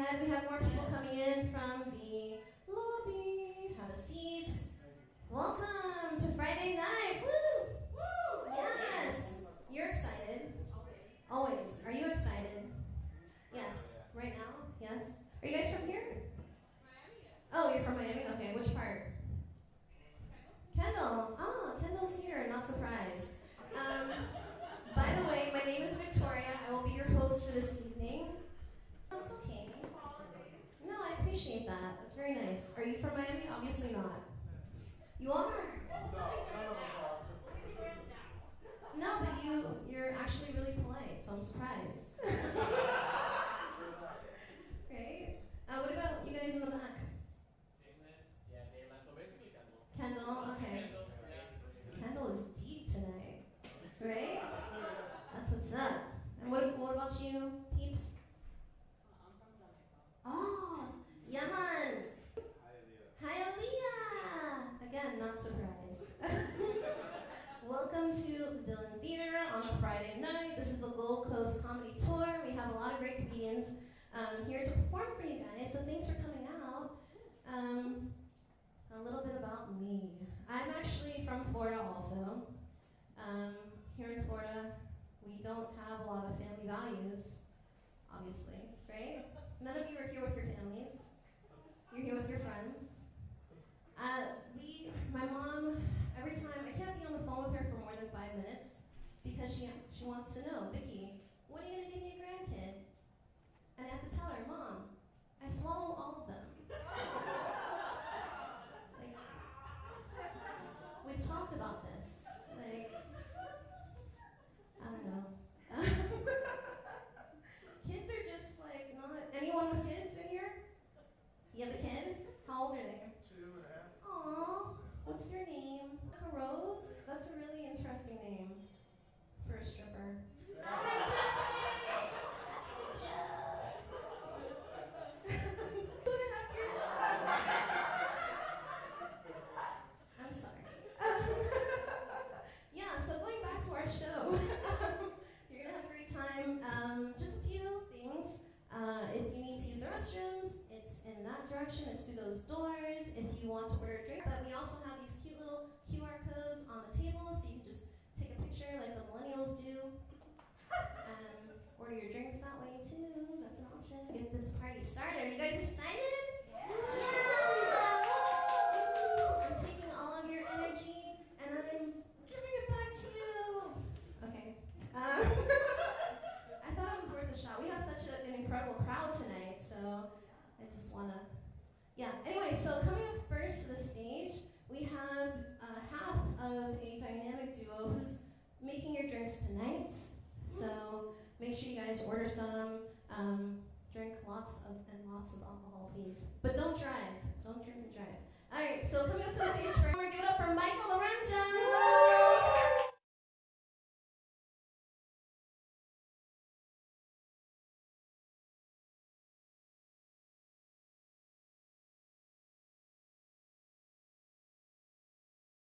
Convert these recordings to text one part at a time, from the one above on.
ahead. We have more people coming in from the lobby. Have a seat. Welcome to Friday night. Woo! Woo! Yes. You're excited. Always. Are you excited? Yes. Right now? Yes. Are you guys from here? Miami. Oh, you're from Miami? Okay. Which part? Kendall. Oh, Kendall's here. Not surprised. By the way, my name is Victoria. I will be your host for this evening. Oh, it's okay. No, I appreciate that. That's very nice. Are you from Miami? Obviously not. You are? No, but you're actually really polite, so I'm surprised. Right? What about you guys in the back? Dayland. So basically Kendall. Kendall, okay. Kendall is deep tonight, right? That's what's up. And what about you, peeps? I'm from Jamaica. Oh, Yaman. Hi, Aaliyah. Again, not surprised. Welcome to the Villain Theater on a Friday night. This is the Gold Coast Comedy Tour. We have a lot of great comedians here to perform for you guys, so thanks for coming out. A little bit about me. I'm actually from Florida also. Here in Florida, we don't have a lot of family values, obviously, right? None of you are here with your families. You're here with your friends. My mom, every time, I can't be on the phone with her for more than 5 minutes because she wants to know, Vicky, when are you gonna give me a grandkid? And I have to tell her, Mom, I swallow all of them. Like, we've talked about this. Like, I don't know. Kids are just like not, anyone with kids in here? You have a kid? How old are they? 2.5. Aww, what's their name? Rose? That's a really interesting name for a stripper. Oh my goodness! That's a joke! 2.5 years old. I'm sorry. Yeah, so going back to our show, you're gonna have a great time. Just a few things. If you need to use the restrooms, it's in that direction, it's through those doors. If you want to order a drink, but we also have these cute little QR codes on the table, so you can just take a picture like the millennials do, and order your drinks that way too. That's an option. Get this party started. Are you guys excited? Yeah! I'm taking all of your energy and I'm giving it back to you. Okay. I thought it was worth a shot. We have such an incredible crowd tonight, so I just want to, yeah. Anyway, so coming up first to the stage, we have half of a dynamic duo who's making your drinks tonight. So make sure you guys order some, drink lots of alcohol, please. But don't drive. Don't drink and drive. All right, so coming up to the stage first, we're give it up for Mika Lorenzo.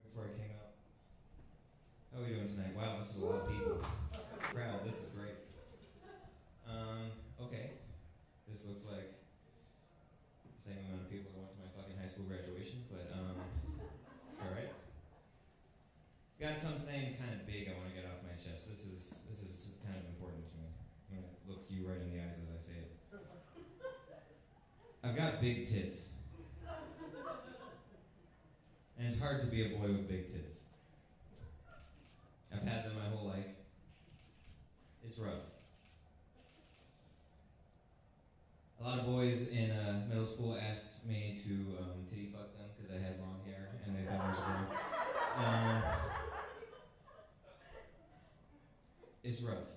Before I came out. How are we doing tonight? Wow, this is a lot of people. Crowd, this is great. Okay. This looks like the same amount of people that went to my fucking high school graduation, but it's alright. Got something kind of big I want to get off my chest. This is kind of important to me. I'm gonna look you right in the eyes as I say it. I've got big tits. And it's hard to be a boy with big tits. I've had them my whole life. It's rough. A lot of boys in middle school asked me to titty fuck them because I had long hair and they thought I was great. It's rough.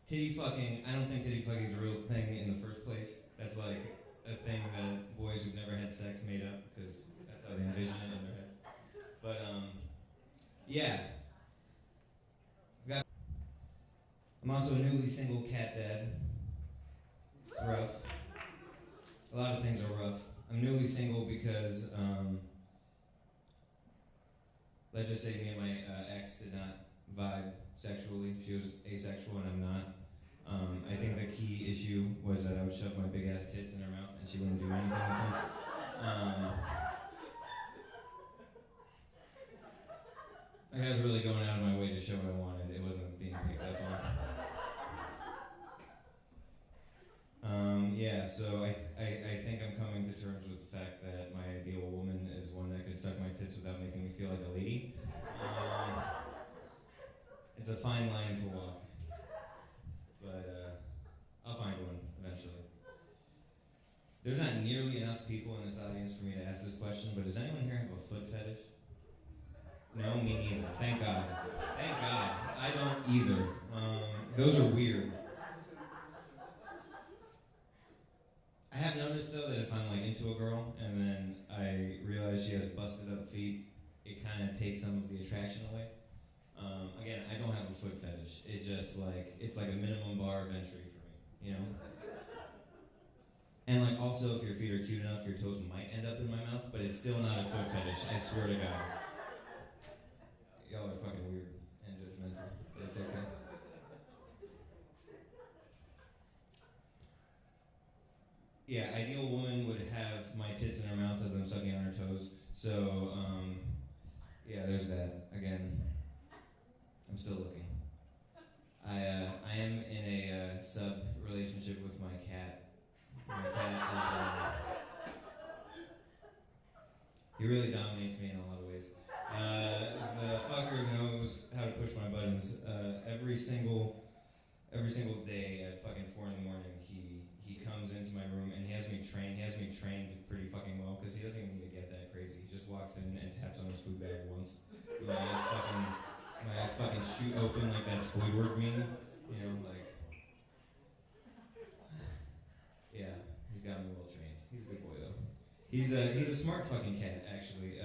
Titty fucking, I don't think titty fucking is a real thing in the first place. That's like a thing that boys who've never had sex made up because that's how they envision it in their heads. But, yeah. I'm also a newly single cat dad. It's rough. A lot of things are rough. I'm newly single because, let's just say me and my ex did not vibe sexually. She was asexual and I'm not. I think the key issue was that I would shove my big ass tits in her mouth and she wouldn't do anything with them. I was really going out of my way to show what I wanted. It wasn't being picked up on. Yeah, so I think I'm coming to terms with the fact that my ideal woman is one that could suck my tits without making me feel like a lady. It's a fine line to walk. But I'll find one eventually. There's not nearly enough people in this audience for me to ask this question, but does anyone here have a foot fetish? No, me neither. Thank God. Thank God. I don't either. Those are weird. I have noticed though that if I'm like into a girl and then I realize she has busted up feet, it kind of takes some of the attraction away. Again, I don't have a foot fetish. It just like, it's like a minimum bar of entry for me, you know? And like also if your feet are cute enough, your toes might end up in my mouth, but it's still not a foot fetish, I swear to God. Y'all are fucking weird and judgmental, but it's okay. Yeah, ideal woman would have my tits in her mouth as I'm sucking on her toes. So, yeah, there's that. Again, I'm still looking. I am in a sub-relationship with my cat. My cat is, he really dominates me in a lot of ways. The fucker knows how to push my buttons. Every single day at fucking 4 in the morning, he comes into my room and he has me trained pretty fucking well because he doesn't even need to get that crazy. He just walks in and taps on his food bag once. My eyes fucking shoot open like that Squidward meme, you know, like. Yeah, he's got me well trained. He's a good boy though. He's a smart fucking cat actually.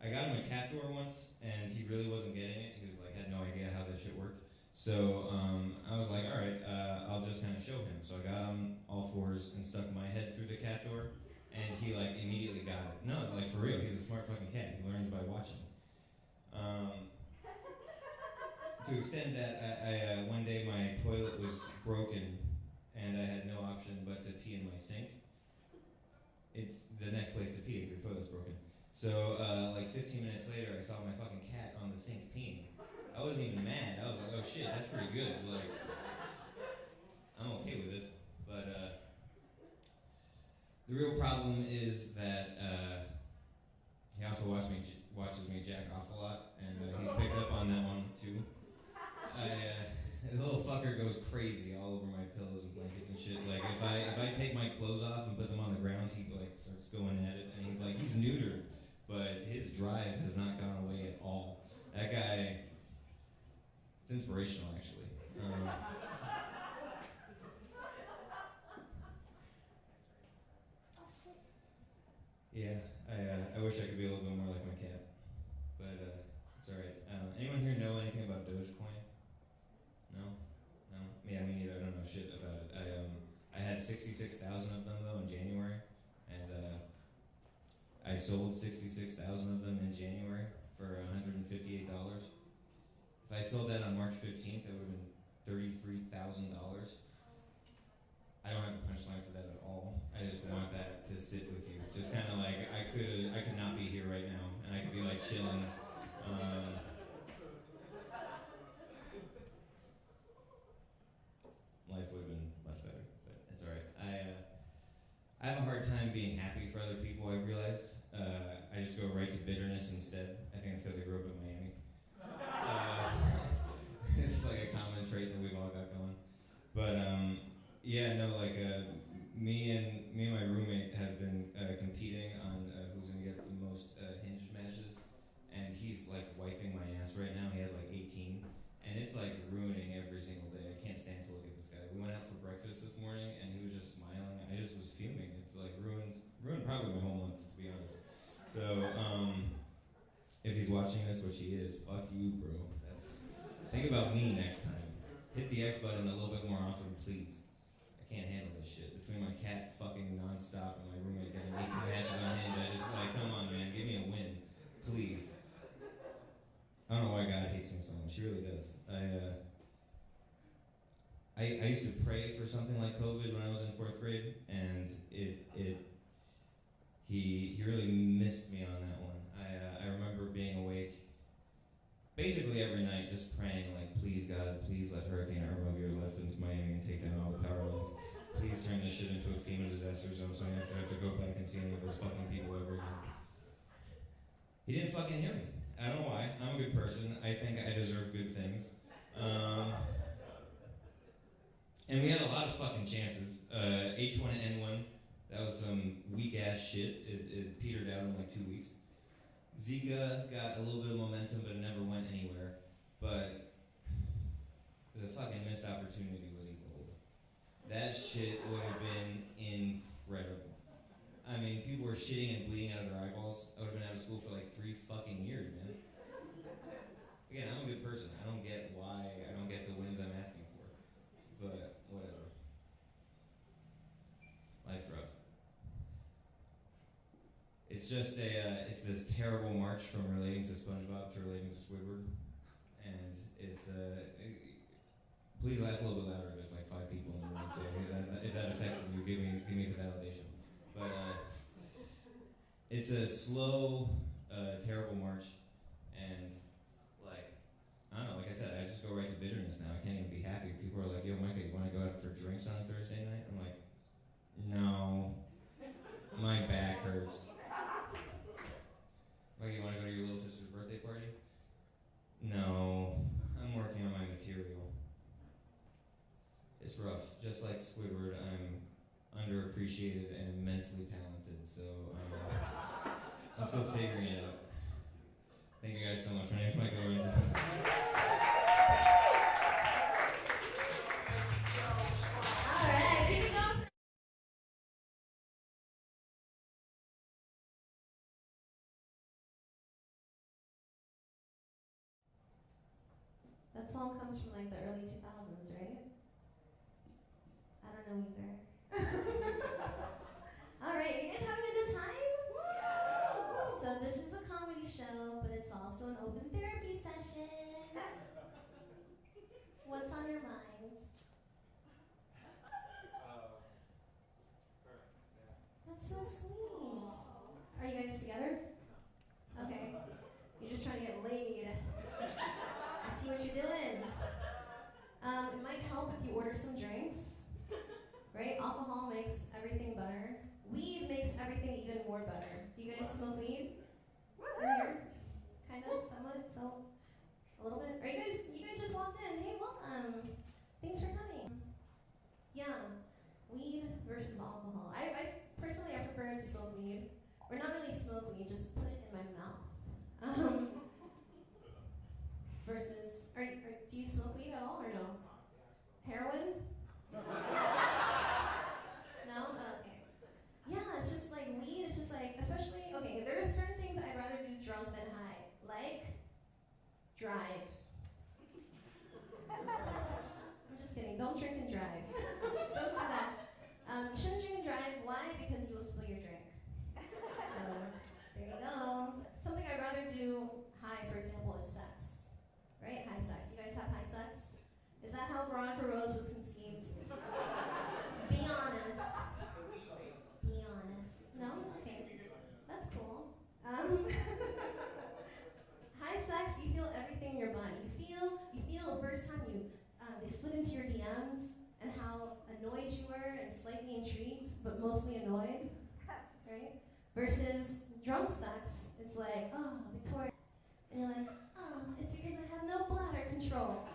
I got him a cat door once and he really wasn't getting it. He was like had no idea how this shit worked. So I was like, all right, I'll just kind of show him. So I got on all fours and stuck my head through the cat door, and he like immediately got it. No, like for real, he's a smart fucking cat. He learns by watching. To extend that, I one day my toilet was broken, and I had no option but to pee in my sink. It's the next place to pee if your toilet's broken. So like 15 minutes later, I saw my fucking cat on the sink peeing. I wasn't even mad. I was like, oh shit, that's pretty good. Like, I'm okay with it. But the real problem is that he also watches me jack off a lot, and he's picked up on that one too. The little fucker goes crazy all over my pillows and blankets and shit. Like if I take my clothes off and put them on the ground, he like starts going at it, and he's like, he's neutered, but his drive has not gone away at all. That guy. It's inspirational, actually. Yeah, I wish I could be a little bit more like my cat, but it's alright. Anyone here know anything about Dogecoin? No? Yeah, me neither. I don't know shit about it. I had 66,000 of them though in January, and I sold 66,000 of them in January for $158. If I sold that on March 15th, that would have been $33,000. I don't have a punchline for that at all. I just want that to sit with you. Just kind of like I could not be here right now, and I could be like chilling. Life would have been much better, but it's all right. I have a hard time being happy for other people. I've realized. I just go right to bitterness instead. I think it's because I grew up in Miami. It's like a common trait that we've all got going. But yeah, no, like me and my roommate have been competing on who's gonna get the most hinge matches, and he's like wiping my ass right now. He has like 18, and it's like ruining every single day. I can't stand to look at this guy. We went out for breakfast this morning, and he was just smiling. I just was fuming. It like ruined probably my whole month, to be honest. So if he's watching this, which he is, fuck you, bro. Think about me next time. Hit the X button a little bit more often, please. I can't handle this shit. Between my cat fucking nonstop and my roommate getting 18 matches on Hinge, I just like, come on, man, give me a win, please. I don't know why God hates me so much. He really does. I I used to pray for something like COVID when I was in 4th grade, and he really missed me on that one. I remember being awake basically every night just praying, like, please God, please let Hurricane Irma veer left into Miami and take down all the power lines. Please turn this shit into a FEMA disaster zone so I don't have to go back and see any of those fucking people ever again. He didn't fucking hear me. I don't know why. I'm a good person. I think I deserve good things. And we had a lot of fucking chances. H1N1, that was some weak ass shit. It petered out in like 2 weeks. Zika got a little bit of momentum, but it never went anywhere. But the fucking missed opportunity was Ebola. That shit would have been incredible. I mean, people were shitting and bleeding out of their eyeballs. I would have been out of school for like 3 fucking years, man. Again, I'm a good person. I don't get why I don't get the wins I'm asking for. But whatever. Life's rough. It's just it's this terrible march from relating to SpongeBob to relating to Squidward. And it's, please laugh a little bit louder. There's like 5 people in the room, so if that affected you, give me the validation. But it's a slow, terrible march, and like, I don't know, like I said, I just go right to bitterness now. I can't even be happy. People are like, yo, Micah, you want to go out for drinks on Thursday night? I'm like, no, my back hurts. Micah, you want to go to your little sister's birthday party? No, I'm working on my material. It's rough. Just like Squidward, I'm underappreciated and immensely talented, so I'm still figuring it out. Thank you guys so much. My name is Mika Lorenzo. Alright, keep it going. That song comes from like the early 2000s, right? I don't know either. Alright, you guys having a good time? So this is a comedy show, but it's also an open therapy session. What's on your minds? That's so sweet. Are you guys together? Okay. You're just trying to get laid. I see what you're doing. It might help if you order some drinks. Right? Alcohol makes everything better. Weed makes everything even more better. Do you guys smoke weed? Here? Kind of? Somewhat? So? A little bit? Are you guys just walked in. Hey, welcome. Thanks for coming. Yeah. Weed versus alcohol. I personally, I prefer to smoke weed. Or not really smoke weed, just put it in my mouth. Versus, do you smoke weed at all or no? Heroin? No? Okay. Yeah, it's just like weed, it's just like, especially, okay, there are certain things I'd rather do drunk than high. Like, drive. I'm just kidding, don't drink and drive. Don't do that. You shouldn't drink and drive, why? Because you will spill your drink. So, there you go. Something I'd rather do high, for example, is sex. Right? High sex. You guys have high sex? Is that how Veronica Rose was conceived? Be honest. Be honest. No? Okay. That's cool. High sex, you feel everything in your body. You feel the first time they slid into your DMs and how annoyed you were and slightly intrigued, but mostly annoyed. Right? Versus drunk sex, it's like, oh, Victoria. And you're like, oh, it's because I have no bladder control.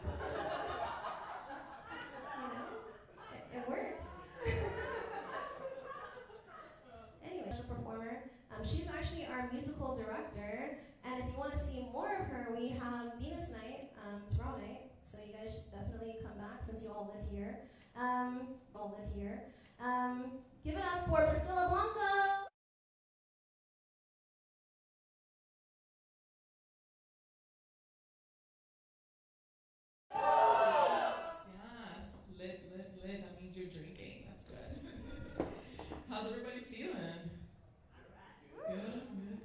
You know? It works. Anyway, she's a performer. She's actually our musical director, and if you want to see more of her, we have Venus Night tomorrow night, so you guys should definitely come back since you all live here. Give it up for Priscilla Blanco! Yes, lit. That means you're drinking. That's good. How's everybody feeling? Good,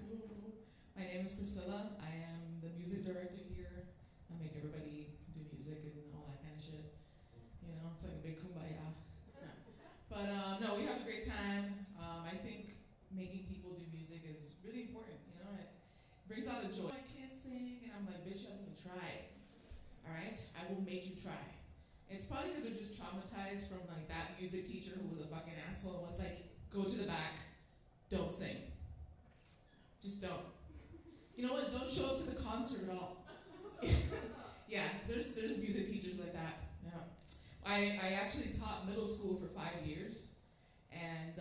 cool. My name is Priscilla. I am the music director here. I make everybody do music and all that kind of shit. You know, it's like a try. All right? I will make you try. And it's probably because they're just traumatized from like that music teacher who was a fucking asshole and was like, go to the back, don't sing. Just don't. You know what? Don't show up to the concert at all. Yeah, there's music teachers like that. Yeah. I actually taught middle school for 5 years, and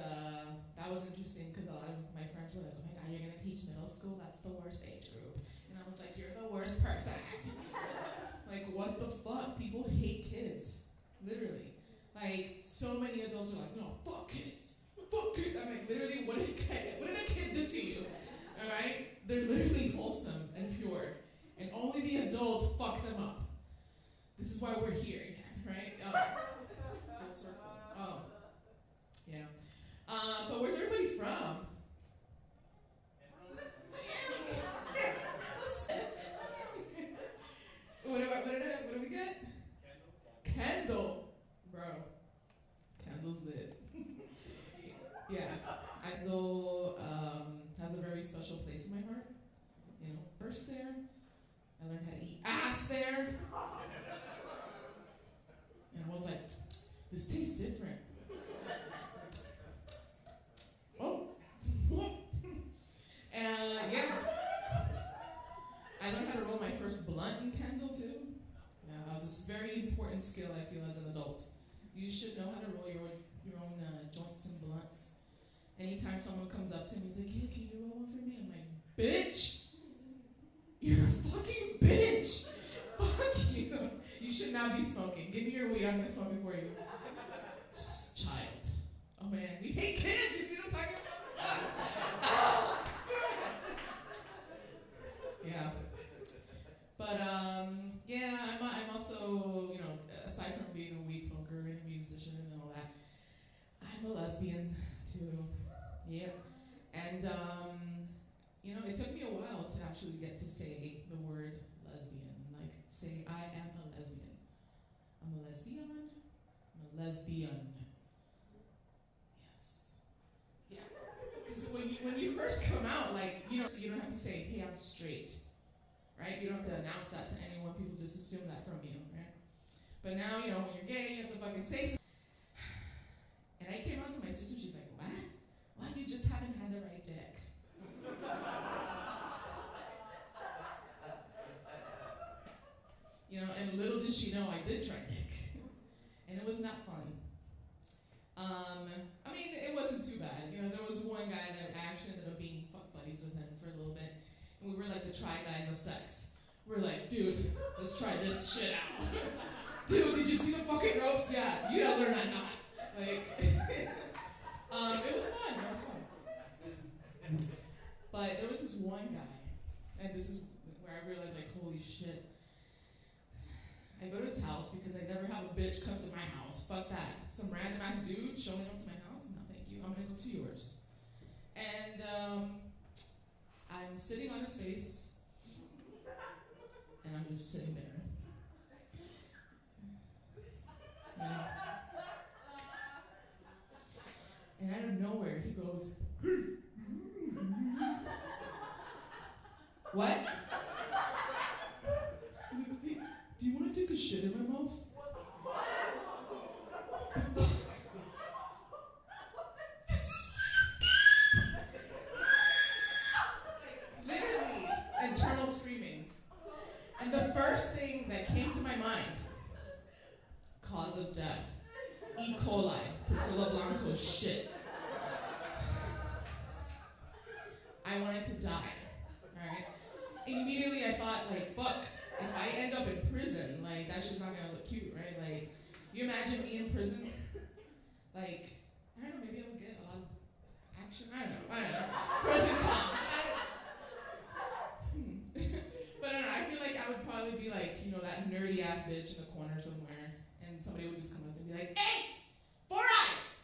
that was interesting because a lot of my friends were like, oh my god, you're going to teach middle school? That's the worst age group. And I was like, you're the worst person. Like, what the fuck? People hate kids. Literally. Like, so many adults are like, no, fuck kids. Fuck kids. I'm like, literally, what did a kid do to you? Alright? They're literally wholesome and pure. And only the adults fuck them up. This is why we're here again, right? Full circle. Oh. Yeah. But where's everybody from? What do we get? Kendall. Bro. Kendall's lit. Yeah. Kendall has a very special place in my heart. You know, first there. I learned how to eat ass there. And I was like, this tastes different. Oh. And yeah. I learned how to roll my first blunt in Kendall too. Yeah, that was a very important skill I feel as an adult. You should know how to roll your own joints and blunts. Anytime someone comes up to me and is like, yeah, can you roll one for me? I'm like, bitch, you're a fucking bitch. Fuck you. You should not be smoking. Give me your weed, I'm gonna smoke it for you. Child. Oh man, we hate kids, you see what I'm talking about? Yeah. But yeah, I'm also, you know, aside from being a weed smoker and a musician and all that, I'm a lesbian too. Yeah. And you know, it took me a while to actually get to say the word lesbian. Like, say, I am a lesbian. I'm a lesbian? I'm a lesbian. Yes. Yeah. Because when you first come out, like, you know, so you don't have to say, hey, I'm straight. Right? You don't have to announce that to anyone. People just assume that from you, right? But now, you know, when you're gay, you have to fucking say something. And I came out to my sister, she's like, what? Why, you just haven't had the right dick? You know, and little did she know I did try dick. And it was not fun. I mean, it wasn't too bad. You know, there was one guy that I actually ended up being fuck buddies with him for a little bit. And we were like the try guys of sex. We're like, dude, let's try this shit out. Dude, did you see the fucking ropes? Yeah, you gotta learn that knot. Like, it was fun. It was fun. But there was this one guy, and this is where I realized, like, holy shit. I go to his house because I never have a bitch come to my house. Fuck that. Some random ass dude showing up to my house? No, thank you. I'm gonna go to yours. And I'm sitting on his face, and I'm just sitting there. Yeah. And out of nowhere, he goes, what? He's like, hey, do you want to take a shit in my mouth? This is what I'm like, literally, internal screaming. And the first thing that came to my mind, cause of death, E. coli, Priscilla Blanco shit. I wanted to die, alright? Immediately I thought, like, fuck, if I end up in prison, like, that shit's not gonna look cute, right? Like, you imagine me in prison? Like, I don't know, maybe I would get a lot of action? I don't know. Prison counts. But I don't know, I feel like I would probably be like, you know, that nerdy ass bitch in the corner somewhere, and somebody would just come up to me like, hey! 4 eyes!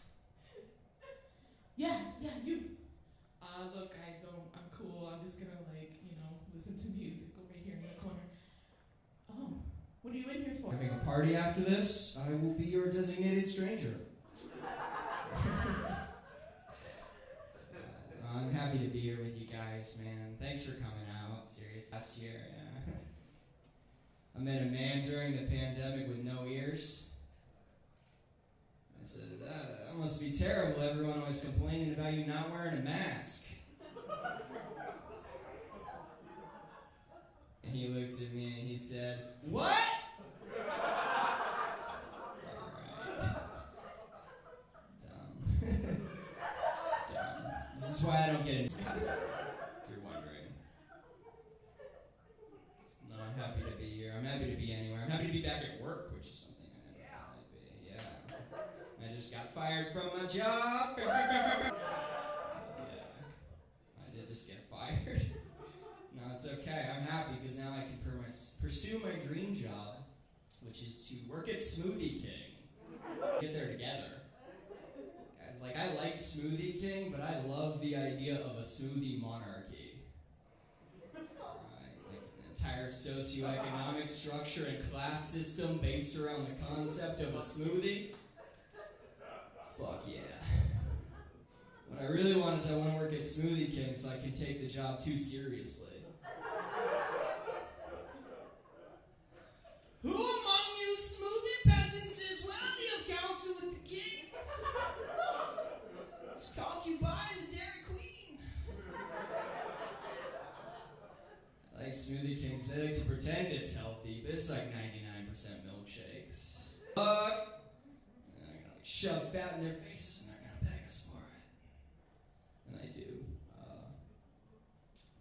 Yeah, you. Look, I'm cool. I'm just gonna, like, you know, listen to music over here in the corner. Oh, what are you in here for? Having a party after this, I will be your designated stranger. I'm happy to be here with you guys, man. Thanks for coming out. Serious. Last year, yeah. I met a man during the pandemic with no ears. I said, that must be terrible. Everyone always complaining about you not wearing a mask. And he looked at me and he said, what? This is why I don't get into it, if you're wondering. No, I'm happy to be here. I'm happy to be anywhere. I'm happy to be back at work, which is something I never thought I'd be. Yeah. I just got fired from my job. Yeah. I did just get fired. No, it's okay. I'm happy because now I can pursue my dream job, which is to work at Smoothie King. Get there together. Guys, like, I like Smoothie King, but I love the idea of a smoothie monarchy. Like an entire socioeconomic structure and class system based around the concept of a smoothie. Fuck yeah. What I really want is I want to work at Smoothie King so I can take the job too seriously. Who among you smoothie peasants is worthy of counsel with the king? It's concubine, the Dairy Queen. I like Smoothie King. They like to pretend it's healthy, but it's like 99% milkshakes. They're gonna like shove fat in their faces and they're gonna beg us for it. And I do.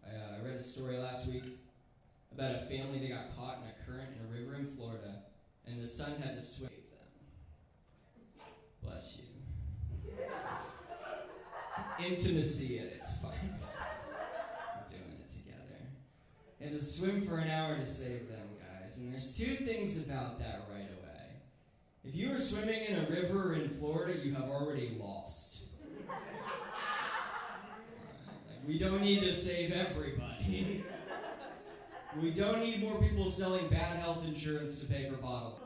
I read a story last week about a family that got caught in a current in a river in Florida, and the son had to swim them. Bless you. Intimacy at its finest. We're doing it together. And to swim for an hour to save them, guys. And there's two things about that right away. If you are swimming in a river in Florida, you have already lost. Like, we don't need to save everybody. We don't need more people selling bad health insurance to pay for bottles.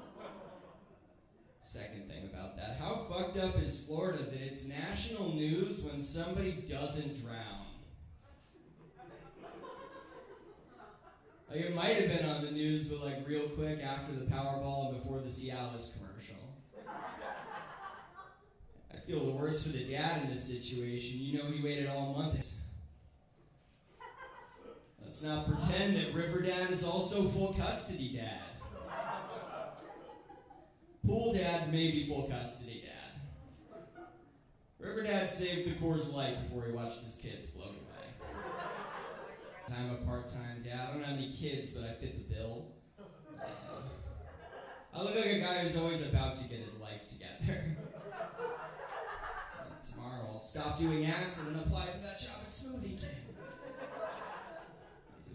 Second thing about that, how fucked up is Florida that it's national news when somebody doesn't drown? Like, it might have been on the news, but like real quick after the Powerball and before the Cialis commercial. I feel the worst for the dad in this situation. You know he waited all month. Let's not pretend that River Dad is also full custody dad. Pool Dad may be full custody dad. River Dad saved the Coors Light before he watched his kids float away. I'm a part-time dad. I don't have any kids, but I fit the bill. I look like a guy who's always about to get his life together. Tomorrow I'll stop doing acid and apply for that job at Smoothie King.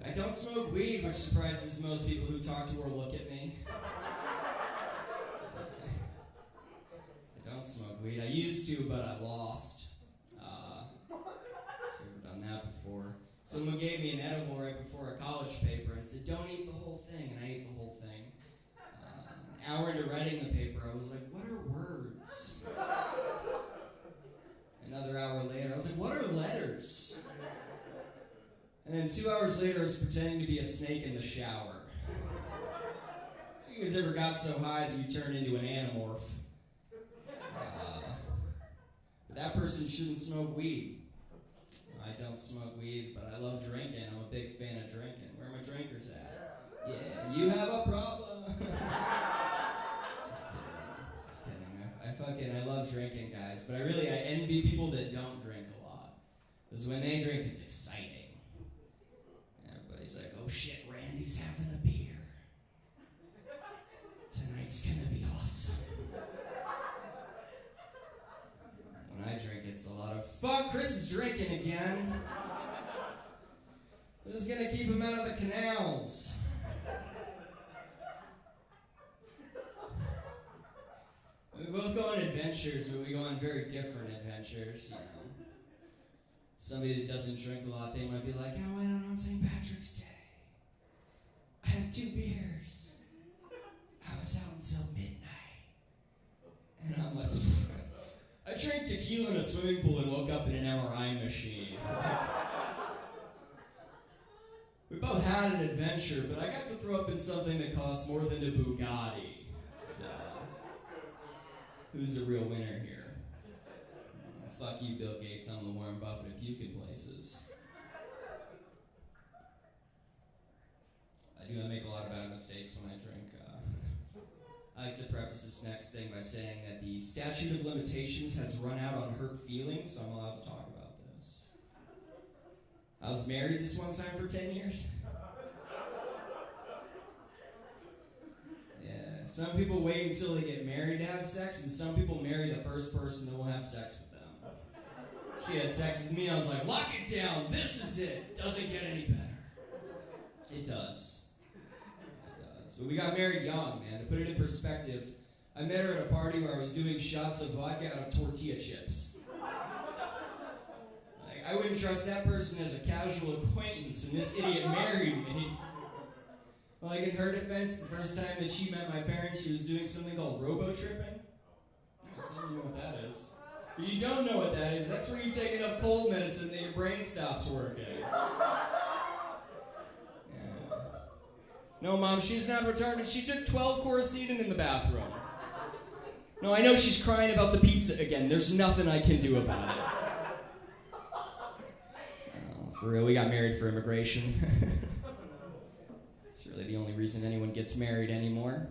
I don't smoke weed, which surprises most people who talk to or look at me. I don't smoke weed. I used to, but I lost. I've never done that before. Someone gave me an edible right before a college paper and said, don't eat the whole thing, and I ate the whole thing. An hour into writing the paper, I was like, what are words? Another hour later, I was like, what are letters? And then 2 hours later, I was pretending to be a snake in the shower. You guys ever got so high that you turned into an animorph? But that person shouldn't smoke weed. I don't smoke weed, but I love drinking. I'm a big fan of drinking. Where are my drinkers at? Yeah, you have a problem. Just kidding. I love drinking, guys. But I envy people that don't drink a lot. Because when they drink, it's exciting. Everybody's like, oh shit, Randy's having a beer. Tonight's gonna be awesome. When I drink, it's a lot of, fuck, Chris is drinking again. Who's gonna keep him out of the canals? We both go on adventures, but we go on very different adventures, you know. Somebody that doesn't drink a lot, they might be like, I went out on St. Patrick's Day. I had 2 beers. I was out until midnight. And I'm like, I drank tequila in a swimming pool and woke up in an MRI machine. We both had an adventure, but I got to throw up in something that costs more than a Bugatti. So, who's the real winner here? Fuck you, Bill Gates. I'm the Warren Buffett of puking places. I make a lot of bad mistakes when I drink. I like to preface this next thing by saying that the statute of limitations has run out on hurt feelings, so I'm allowed to talk about this. I was married this one time for 10 years. Yeah, some people wait until they get married to have sex, and some people marry the first person that will have sex with them. She had sex with me, I was like, lock it down, this is it. Doesn't get any better. It does. But we got married young, man. To put it in perspective, I met her at a party where I was doing shots of vodka out of tortilla chips. Like, I wouldn't trust that person as a casual acquaintance, and this idiot married me. Like, in her defense, the first time that she met my parents, she was doing something called robo-tripping. Some of you know what that is. But you don't know what that is. That's where you take enough cold medicine that your brain stops working. No, Mom, she's not retarded. She took 12 Coricidin in the bathroom. No, I know she's crying about the pizza again. There's nothing I can do about it. Oh, for real, we got married for immigration. It's really the only reason anyone gets married anymore.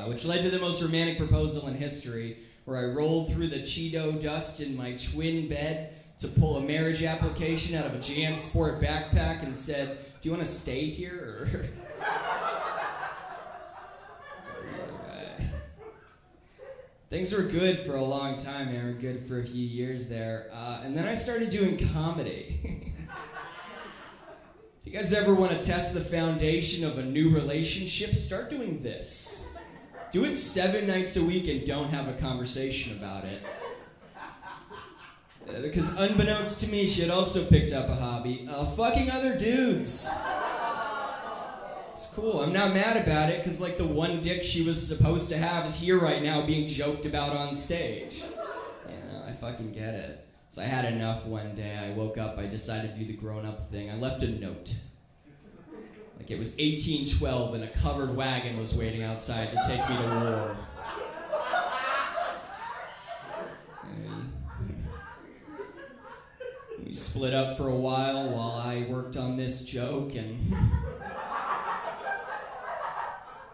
Which led to the most romantic proposal in history, where I rolled through the Cheeto dust in my twin bed to pull a marriage application out of a JanSport backpack and said, do you want to stay here, or... Things were good for a long time, man. Were good for a few years there. And then I started doing comedy. If you guys ever want to test the foundation of a new relationship, start doing this. Do it 7 nights a week and don't have a conversation about it. Because unbeknownst to me, she had also picked up a hobby, fucking other dudes. It's cool. I'm not mad about it, because like the one dick she was supposed to have is here right now being joked about on stage. You know, I fucking get it. So I had enough one day. I woke up, I decided to do the grown-up thing. I left a note. Like it was 1812 and a covered wagon was waiting outside to take me to war. We split up for a while I worked on this joke, and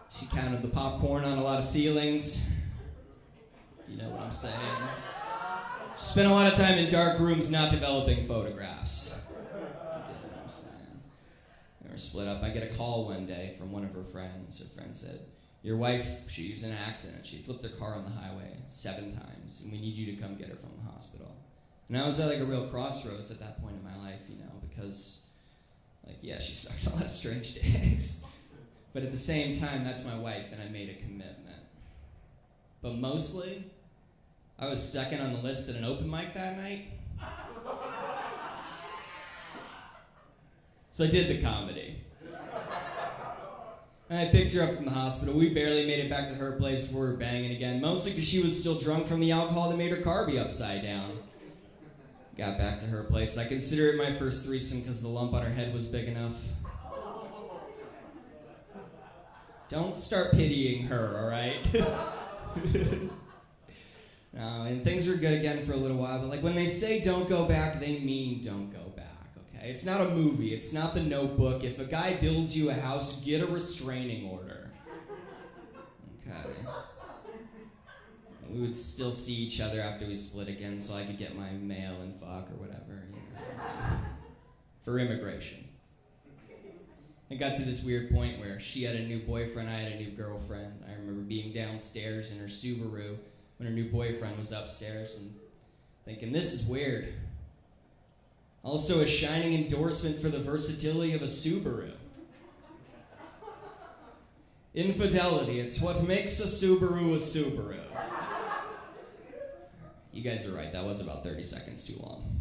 she counted the popcorn on a lot of ceilings. You know what I'm saying? She spent a lot of time in dark rooms not developing photographs. You get what I'm saying? We were split up. I get a call one day from one of her friends. Her friend said, your wife, she was in an accident. She flipped her car on the highway 7 times, and we need you to come get her from the hospital. And I was at like a real crossroads at that point in my life, you know, because, like, yeah, she started a lot of strange days. But at the same time, that's my wife, and I made a commitment. But mostly, I was second on the list at an open mic that night. So I did the comedy. And I picked her up from the hospital. We barely made it back to her place before we were banging again, mostly because she was still drunk from the alcohol that made her car be upside down. Got back to her place. I consider it my first threesome because the lump on her head was big enough. Don't start pitying her, all right? No, and things were good again for a little while, but like when they say don't go back, they mean don't go back, okay? It's not a movie. It's not The Notebook. If a guy builds you a house, get a restraining order. Okay. We would still see each other after we split again so I could get my mail and fuck or whatever, you know. For immigration. It got to this weird point where she had a new boyfriend, I had a new girlfriend. I remember being downstairs in her Subaru when her new boyfriend was upstairs and thinking, this is weird. Also a shining endorsement for the versatility of a Subaru. Infidelity, it's what makes a Subaru a Subaru. You guys are right, that was about 30 seconds too long.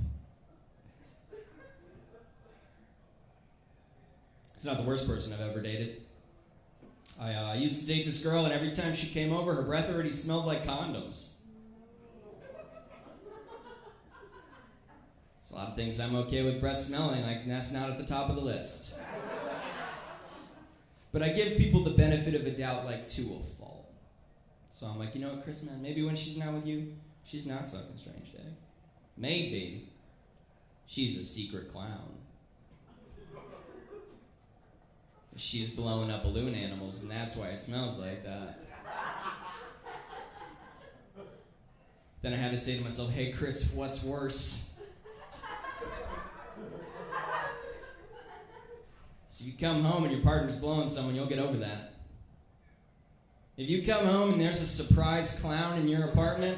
It's not the worst person I've ever dated. I used to date this girl, and every time she came over, her breath already smelled like condoms. There's a lot of things I'm okay with breath smelling like, and that's not at the top of the list. But I give people the benefit of a doubt, like, to a fault. So I'm like, you know what, Chris, man, maybe when she's not with you, she's not sucking strange dick. Maybe she's a secret clown. She's blowing up balloon animals, and that's why it smells like that. Then I had to say to myself, hey, Chris, what's worse? So you come home and your partner's blowing someone, you'll get over that. If you come home and there's a surprise clown in your apartment,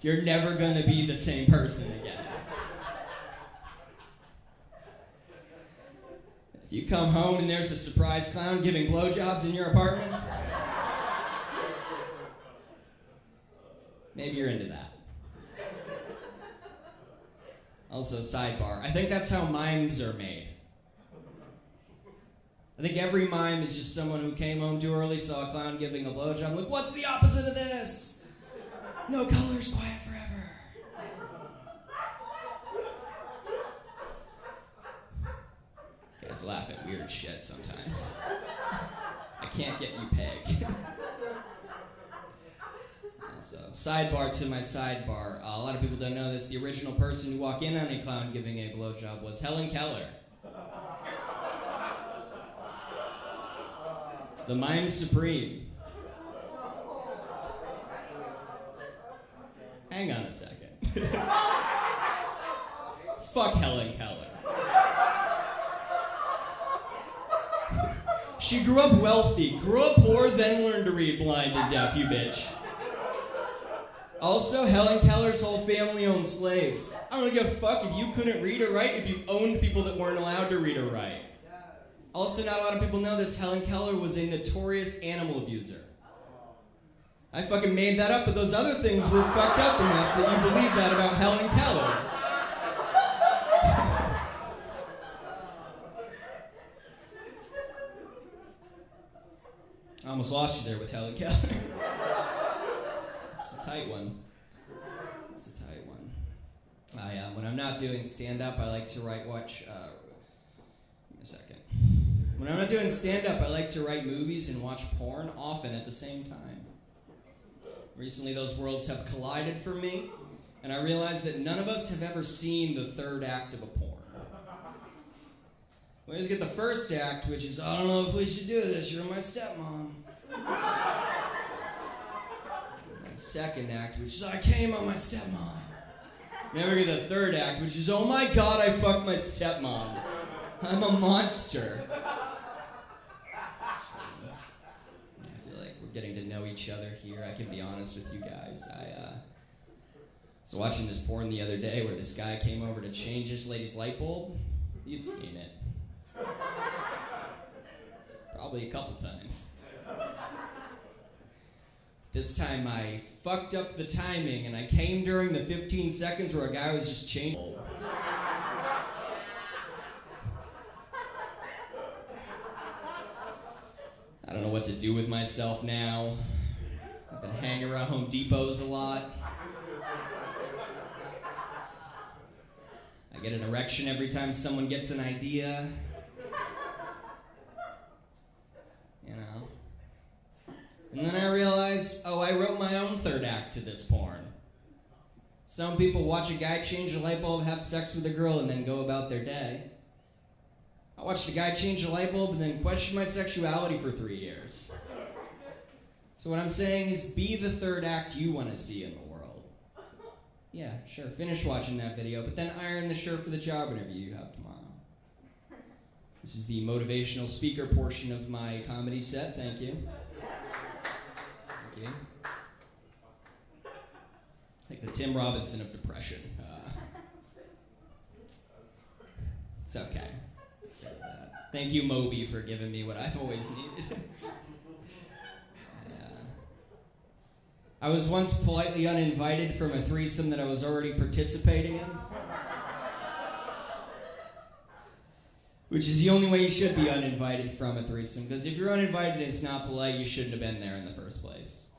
you're never gonna be the same person again. If you come home and there's a surprise clown giving blowjobs in your apartment, maybe you're into that. Also, sidebar, I think that's how mimes are made. I think every mime is just someone who came home too early, saw a clown giving a blowjob, like, what's the opposite of this? No colors, quiet forever. You guys laugh at weird shit sometimes. I can't get you pegged. Also, sidebar to my sidebar. A lot of people don't know this. The original person to walk in on a clown giving a blowjob was Helen Keller. The mime supreme. Hang on a second. Fuck Helen Keller. She grew up wealthy, grew up poor, then learned to read blind and deaf, you bitch. Also, Helen Keller's whole family owned slaves. I don't give a fuck if you couldn't read or write, if you owned people that weren't allowed to read or write. Also, not a lot of people know this, Helen Keller was a notorious animal abuser. I fucking made that up, but those other things were fucked up enough that you believe that about Helen Keller. I almost lost you there with Helen Keller. It's a tight one. It's a tight one. When I'm not doing stand-up, I like to give me a second. When I'm not doing stand-up, I like to write movies and watch porn, often at the same time. Recently, those worlds have collided for me, and I realized that none of us have ever seen the third act of a porn. We always get the first act, which is, I don't know if we should do this, you're my stepmom. And then the second act, which is, I came on my stepmom. Never get the third act, which is, oh my god, I fucked my stepmom. I'm a monster. I feel like we're getting to know each other here. I can be honest with you guys. I was watching this porn the other day where this guy came over to change this lady's light bulb. You've seen it. Probably a couple times. This time I fucked up the timing and I came during the 15 seconds where a guy was just changing. I don't know what to do with myself now. I've been hanging around Home Depots a lot. I get an erection every time someone gets an idea. You know? And then I realized, oh, I wrote my own third act to this porn. Some people watch a guy change a light bulb, have sex with a girl, and then go about their day. I watched a guy change a light bulb and then question my sexuality for 3 years. So what I'm saying is, be the third act you want to see in the world. Yeah, sure, finish watching that video, but then iron the shirt for the job interview you have tomorrow. This is the motivational speaker portion of my comedy set. Thank you. Thank you. Like the Tim Robinson of depression. It's okay. Thank you, Moby, for giving me what I've always needed. I was once politely uninvited from a threesome that I was already participating in. Which is the only way you should be uninvited from a threesome, because if you're uninvited and it's not polite, you shouldn't have been there in the first place.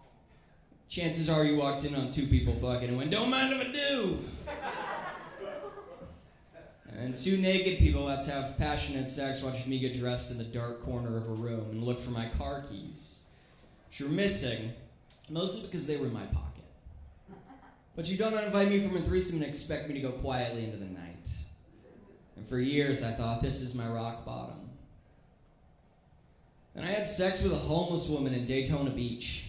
Chances are you walked in on two people fucking and went, don't mind if I do! And two naked people about to have passionate sex watched me get dressed in the dark corner of a room and look for my car keys, which were missing, mostly because they were in my pocket. But you don't invite me from a threesome and expect me to go quietly into the night. And for years I thought, this is my rock bottom. And I had sex with a homeless woman in Daytona Beach.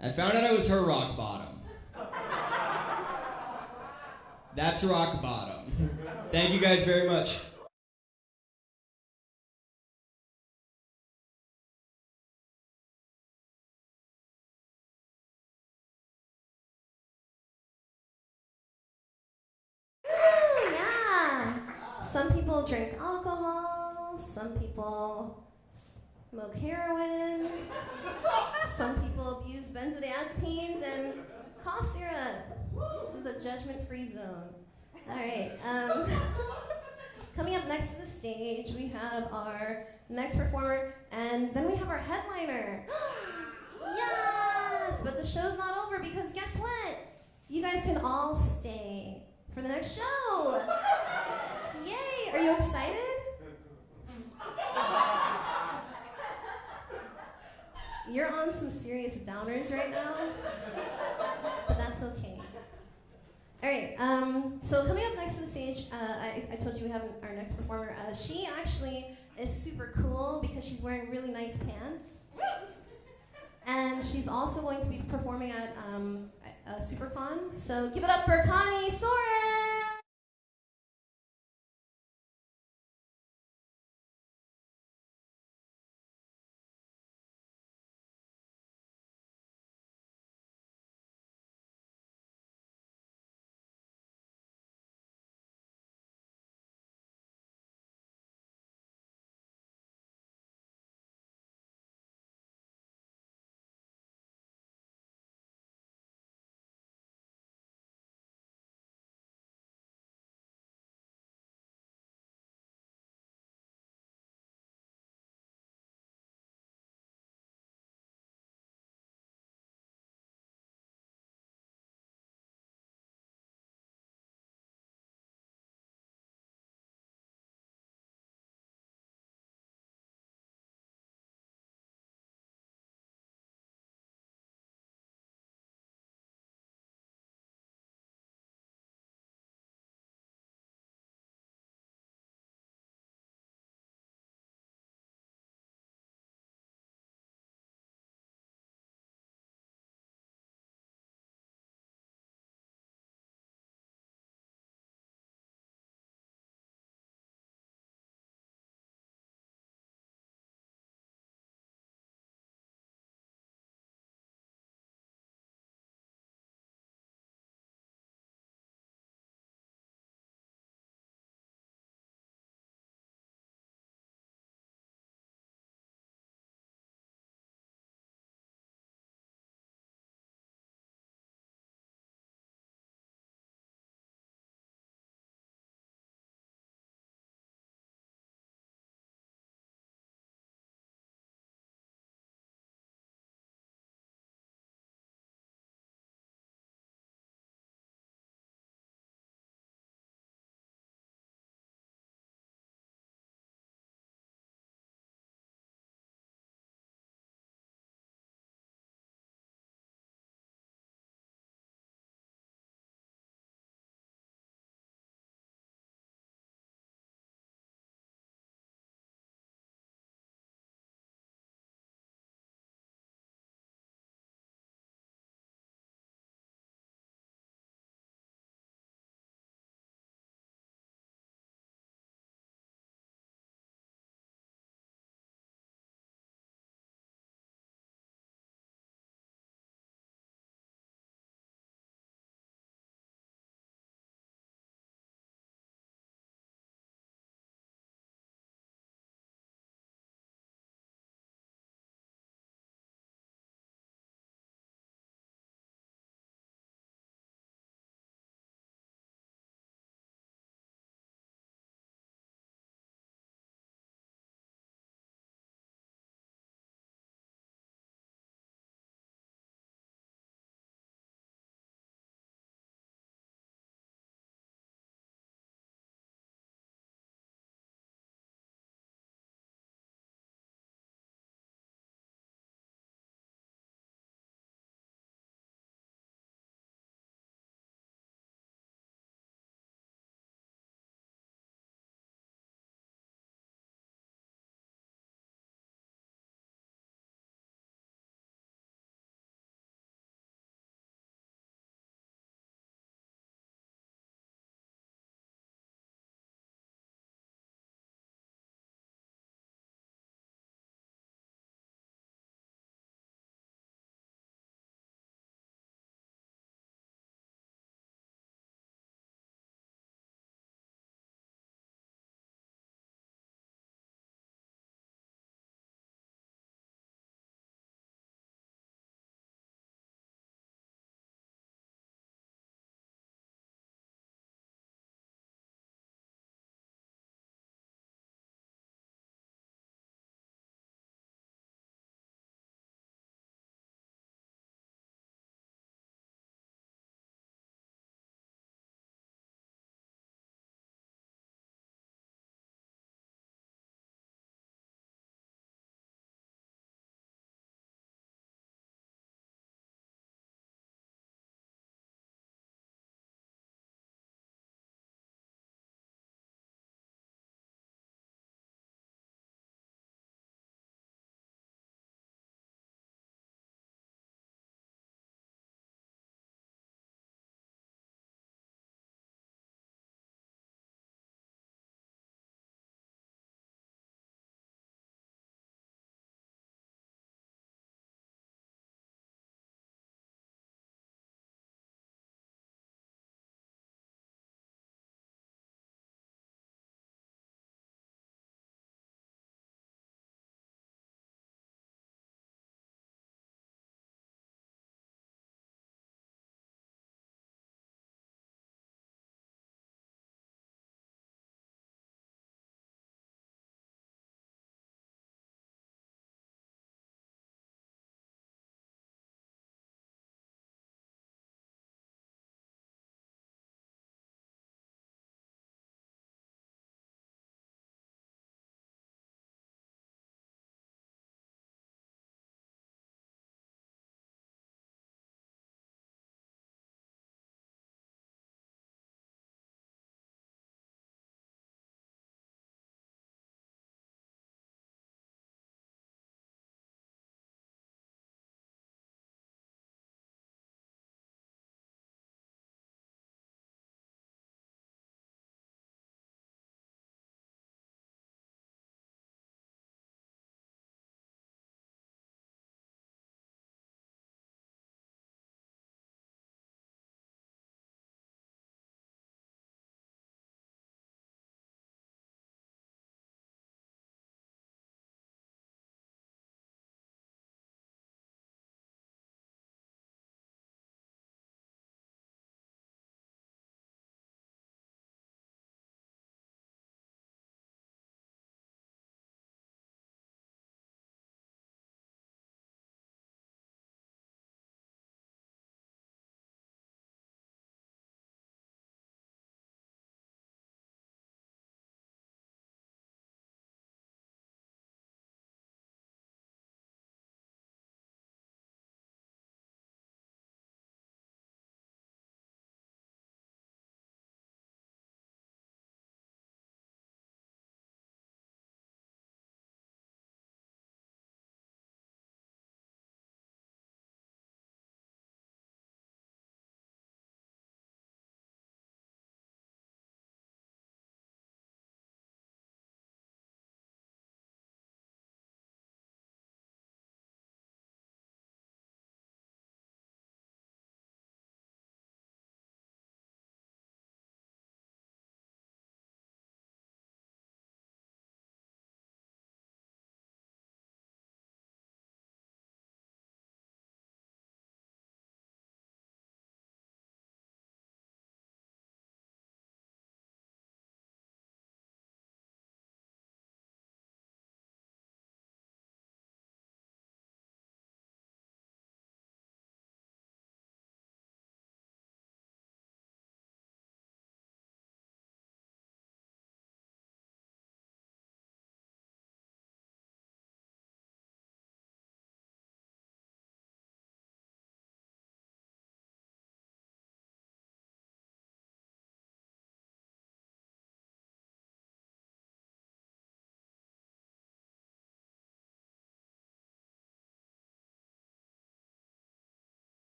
I found out I was her rock bottom. That's rock bottom. Thank you guys very much. Yeah. Some people drink alcohol. Some people smoke heroin. Some people abuse benzodiazepines and cough syrup. This is a judgment-free zone. All right. Coming up next to the stage, we have our next performer, and then we have our headliner. Yes! But the show's not over because guess what? You guys can all stay for the next show. Yay! Are you excited? You're on some serious downers right now, but that's okay. All right, so coming up next to the stage, I told you we have our next performer. She actually is super cool because she's wearing really nice pants. And she's also going to be performing at SuperCon. So give it up for Connie Fernandez.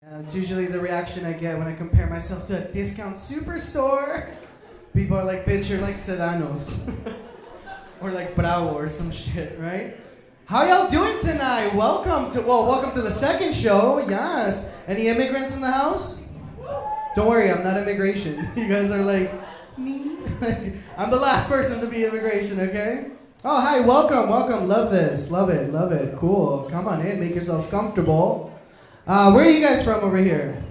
It's usually the reaction I get when I compare myself to a discount superstore. People are like, bitch, you're like Sedanos. Or like Bravo or some shit, right? How y'all doing tonight? Welcome to the second show, yes. Any immigrants in the house? Don't worry, I'm not immigration. You guys are like, me? I'm the last person to be immigration, okay? Oh, hi, welcome. Love this, love it, cool. Come on in, make yourselves comfortable. Where are you guys from over here?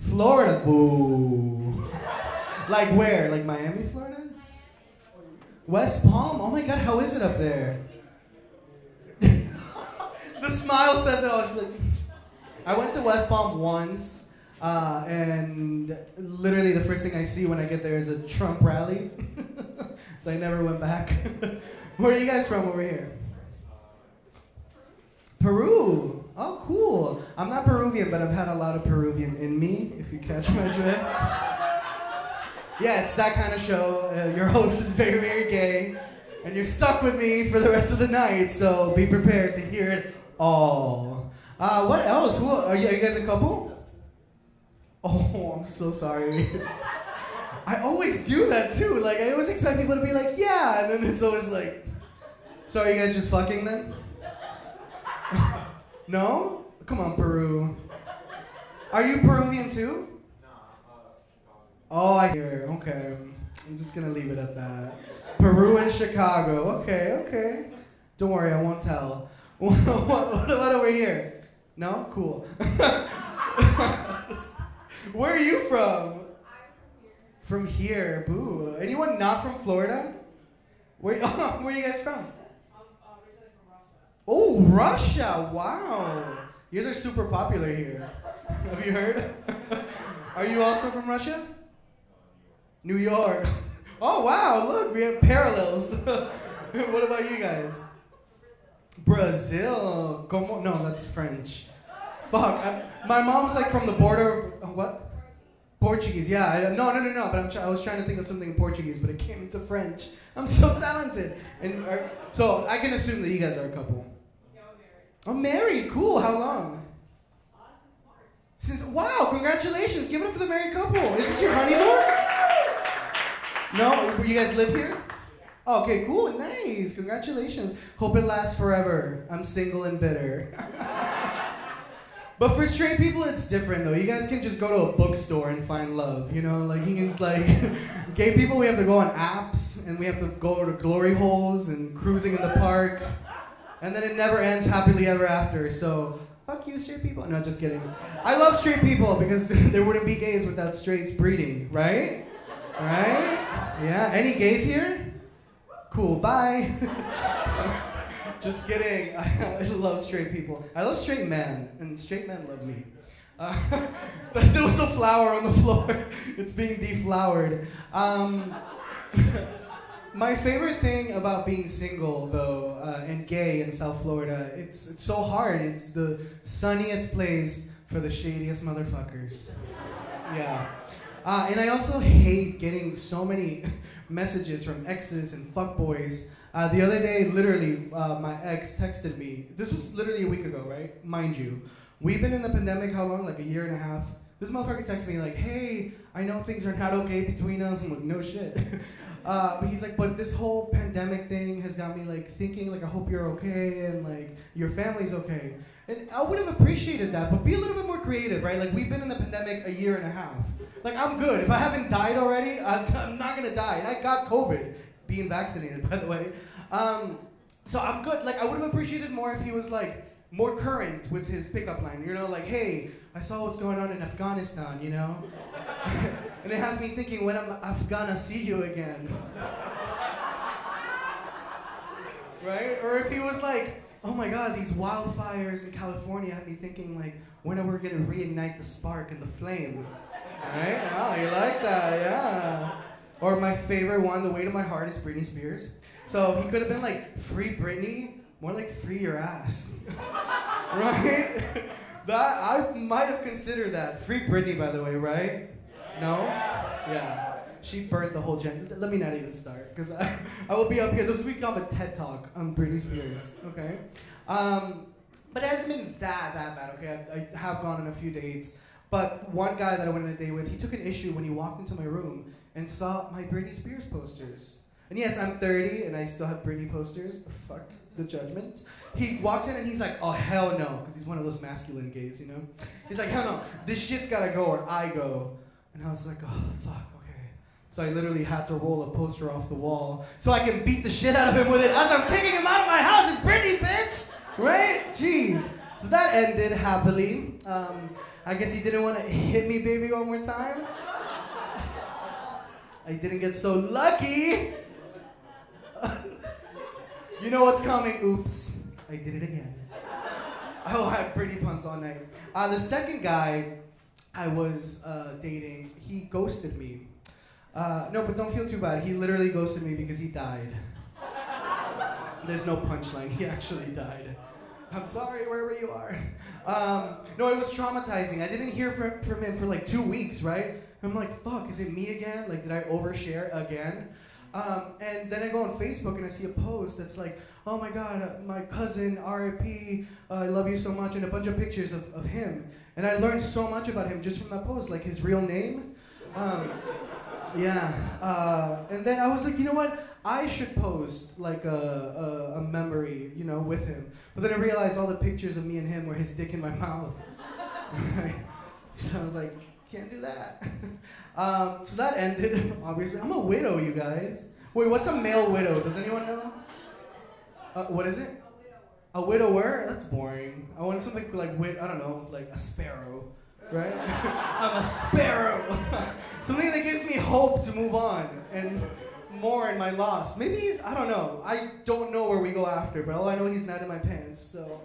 Florida, boo. Like where? Like Miami, Florida? West Palm? Oh my God, how is it up there? The smile says it all. Just like, I went to West Palm once, and literally the first thing I see when I get there is a Trump rally. So I never went back. Where are you guys from over here? Peru. Oh, cool. I'm not Peruvian, but I've had a lot of Peruvian in me, if you catch my drift. Yeah, it's that kind of show. Your host is very, very gay, and you're stuck with me for the rest of the night, so be prepared to hear it all. What else? Are you guys a couple? Oh, I'm so sorry. I always do that too. Like, I always expect people to be like, yeah, and then it's always like, so are you guys just fucking then? No? Come on, Peru. Are you Peruvian too? Oh, I hear. Okay. I'm just gonna leave it at that. Peru and Chicago. Okay. Don't worry, I won't tell. What about over here? No? Cool. Where are you from? From here. Boo. Anyone not from Florida? Where are you guys from? Oh, Russia. Wow. You guys are super popular here. Have you heard? Are you also from Russia? New York. Oh, wow. Look, we have parallels. What about you guys? Brazil. Como? No, that's French. Fuck. My mom's like from the border. What? Portuguese. Yeah. No. But I was trying to think of something in Portuguese, but it came into French. I'm so talented. And so I can assume that you guys are a couple. Yeah, we're married. I'm married. Cool. How long? Since wow. Congratulations. Give it up for the married couple. Is this your honeymoon? No? You guys live here? Oh, okay, cool, nice, congratulations. Hope it lasts forever. I'm single and bitter. But for straight people, it's different though. You guys can just go to a bookstore and find love, you know? Like, you can, like, gay people, we have to go on apps, and we have to go to glory holes and cruising in the park, and then it never ends happily ever after, so fuck you, straight people. No, just kidding. I love straight people because there wouldn't be gays without straights breeding, right? Right? Yeah, any gays here? Cool, bye. Just kidding. I love straight people. I love straight men, and straight men love me. There was a flower on the floor. It's being deflowered. My favorite thing about being single, though, and gay in South Florida, it's so hard. It's the sunniest place for the shadiest motherfuckers. Yeah. And I also hate getting so many messages from exes and fuckboys. The other day, literally, my ex texted me. This was literally a week ago, right? Mind you. We've been in the pandemic how long? Like a year and a half. This motherfucker texted me like, hey, I know things are not okay between us. I'm like, no shit. But he's like, but this whole pandemic thing has got me like thinking like, I hope you're okay and like your family's okay. And I would have appreciated that, but be a little bit more creative, right? Like, we've been in the pandemic a year and a half. Like, I'm good. If I haven't died already, I'm not gonna die. And I got COVID, being vaccinated, by the way. So I'm good. Like, I would have appreciated more if he was like more current with his pickup line. You know, like, hey, I saw what's going on in Afghanistan, you know? And it has me thinking, when I'm gonna see you again. Right? Or if he was like, oh my God, these wildfires in California had me thinking, like, when are we gonna reignite the spark and the flame? Right? Oh, you like that, yeah. Or my favorite one, The Way to My Heart, is Britney Spears. So he could have been like, free Britney, more like free your ass. Right? That, I might have considered that. Free Britney, by the way, right? No? Yeah. She burnt the whole Let me not even start, because I will be up here. This will become a TED Talk on Britney Spears, okay? But it hasn't been that bad, okay? I have gone on a few dates. But one guy that I went on a date with, he took an issue when he walked into my room and saw my Britney Spears posters. And yes, I'm 30 and I still have Britney posters. Fuck the judgment. He walks in and he's like, oh, hell no. Because he's one of those masculine gays, you know? He's like, hell no. This shit's gotta go or I go. And I was like, oh, fuck, okay. So I literally had to roll a poster off the wall so I can beat the shit out of him with it as I'm kicking him out of my house. It's Britney, bitch! Right? Jeez. So that ended happily. I guess he didn't want to hit me, baby, one more time. I didn't get so lucky. You know what's coming. Oops. I did it again. I will have pretty puns all night. The second guy I was dating, he ghosted me. No, but don't feel too bad. He literally ghosted me because he died. There's no punchline. He actually died. I'm sorry, wherever you are. No, it was traumatizing. I didn't hear from him for like 2 weeks, right? I'm like, fuck, is it me again? Like, did I overshare again? And then I go on Facebook and I see a post that's like, oh my God, my cousin, RIP, I love you so much, and a bunch of pictures of him. And I learned so much about him just from that post, like his real name. Yeah. And then I was like, you know what? I should post like a memory, you know, with him. But then I realized all the pictures of me and him were his dick in my mouth. Right? So I was like, can't do that. So that ended, obviously. I'm a widow, you guys. Wait, what's a male widow? Does anyone know? What is it? A widower? That's boring. I want something like, I don't know, like a sparrow, right? I'm a sparrow. Something that gives me hope to move on and mourn my loss. Maybe he's, I don't know. I don't know where we go after, but all I know he's not in my pants, so.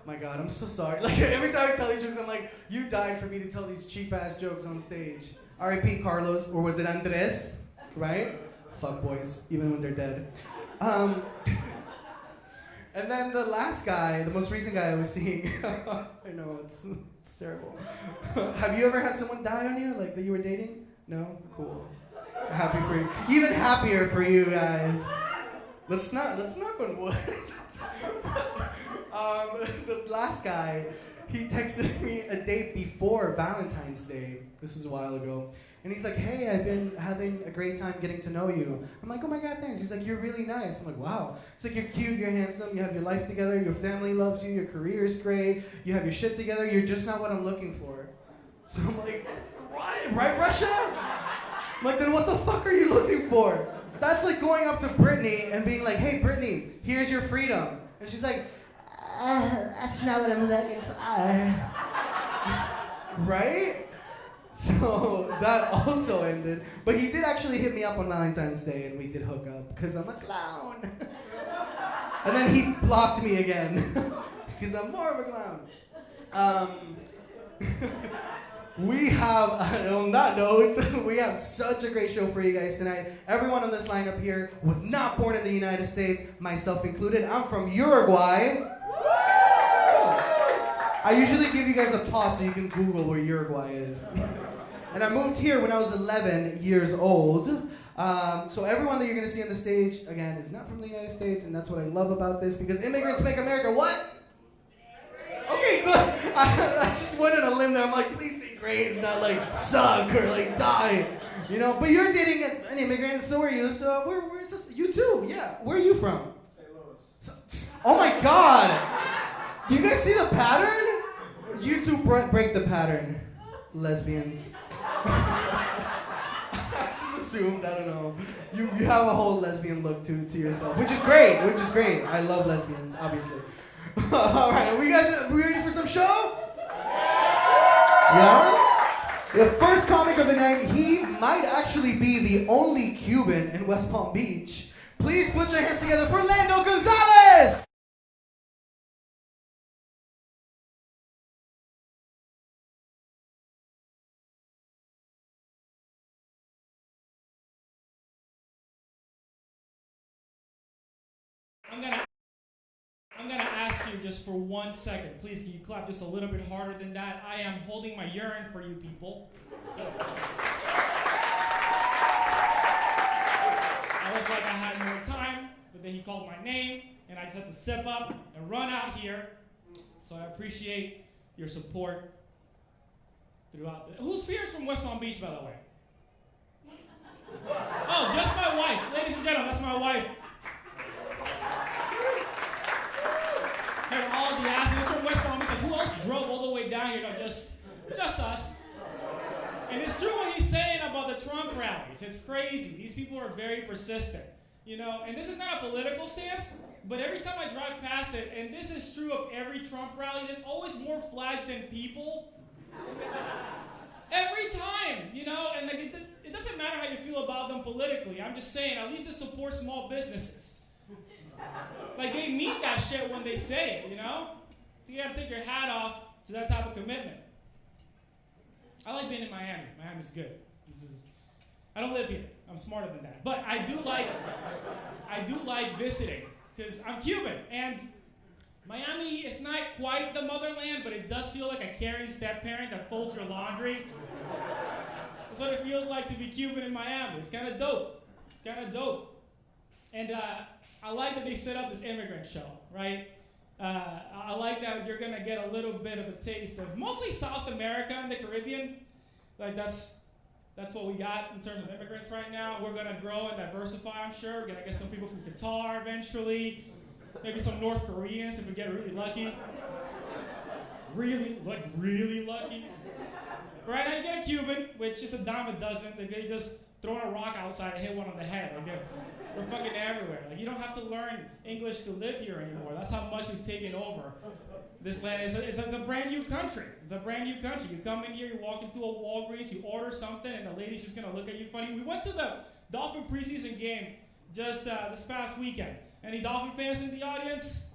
My God, I'm so sorry. Like every time I tell these jokes, I'm like, you died for me to tell these cheap ass jokes on stage. R.I.P. Carlos, or was it Andres? Right? Fuck boys, even when they're dead. And then the last guy, the most recent guy I was seeing, I know, it's terrible. Have you ever had someone die on you, like that you were dating? No? Cool. Happy for you. Even happier for you guys. Let's knock on wood. The last guy, he texted me a day before Valentine's Day. This was a while ago. And he's like, hey, I've been having a great time getting to know you. I'm like, oh my God, thanks. He's like, you're really nice. I'm like, wow. He's like, you're cute, you're handsome, you have your life together, your family loves you, your career is great, you have your shit together, you're just not what I'm looking for. So I'm like, what? Right, Russia? I'm like, then what the fuck are you looking for? That's like going up to Brittany and being like, hey, Brittany, here's your freedom. And she's like, that's not what I'm looking for. Right? So that also ended. But he did actually hit me up on Valentine's Day and we did hook up because I'm a clown. And then he blocked me again because I'm more of a clown. We have, on that note, we have such a great show for you guys tonight. Everyone on this lineup here was not born in the United States, myself included. I'm from Uruguay. I usually give you guys a pause so you can Google where Uruguay is. And I moved here when I was 11 years old. So everyone that you're going to see on the stage, again, is not from the United States, and that's what I love about this, because immigrants make America what? Okay, good. I just went on a limb there. I'm like, please stay great and not like suck or like die. You know, but you're dating an immigrant, so are you. So where's this? You too, yeah. Where are you from? St. Louis. Oh my God. Do you guys see the pattern? You two break the pattern, lesbians. I just assumed, I don't know. You have a whole lesbian look to yourself, which is great, I love lesbians, obviously. All right, are we ready for some show? Yeah? The first comic of the night, he might actually be the only Cuban in West Palm Beach. Please put your hands together for Lando Gonzalez! I'm gonna ask you just for 1 second. Please, can you clap just a little bit harder than that? I am holding my urine for you people. I was like I had more time, but then he called my name, and I just had to step up and run out here So I appreciate your support throughout the... Who's here is from West Palm Beach, by the way? Oh, just my wife. Ladies and gentlemen, that's my wife. Hey, all the asses from West Palm Beach. Like, who else drove all the way down here? No, just us. And it's true what he's saying about the Trump rallies. It's crazy. These people are very persistent. You know, and this is not a political stance, but every time I drive past it, and this is true of every Trump rally, there's always more flags than people. Every time, you know, and like it doesn't matter how you feel about them politically. I'm just saying, at least they support small businesses. Like, they mean that shit when they say it, you know? You gotta take your hat off to that type of commitment. I like being in Miami. Miami's good. I don't live here. I'm smarter than that. But I do like visiting, because I'm Cuban, and Miami is not quite the motherland, but it does feel like a caring step-parent that folds your laundry. That's what it feels like to be Cuban in Miami. It's kind of dope. And I like that they set up this immigrant show, right? I like that you're gonna get a little bit of a taste of mostly South America and the Caribbean. Like that's what we got in terms of immigrants right now. We're gonna grow and diversify, I'm sure. We're gonna get some people from Qatar eventually. Maybe some North Koreans if we get really lucky. Really lucky. Right now you get a Cuban, which is a dime a dozen. They just throw a rock outside and hit one on the head. Like we're fucking everywhere. Like, you don't have to learn English to live here anymore. That's how much we've taken over this land. It's a brand new country. You come in here, you walk into a Walgreens, you order something, and the lady's just gonna look at you funny. We went to the Dolphin preseason game just this past weekend. Any Dolphin fans in the audience?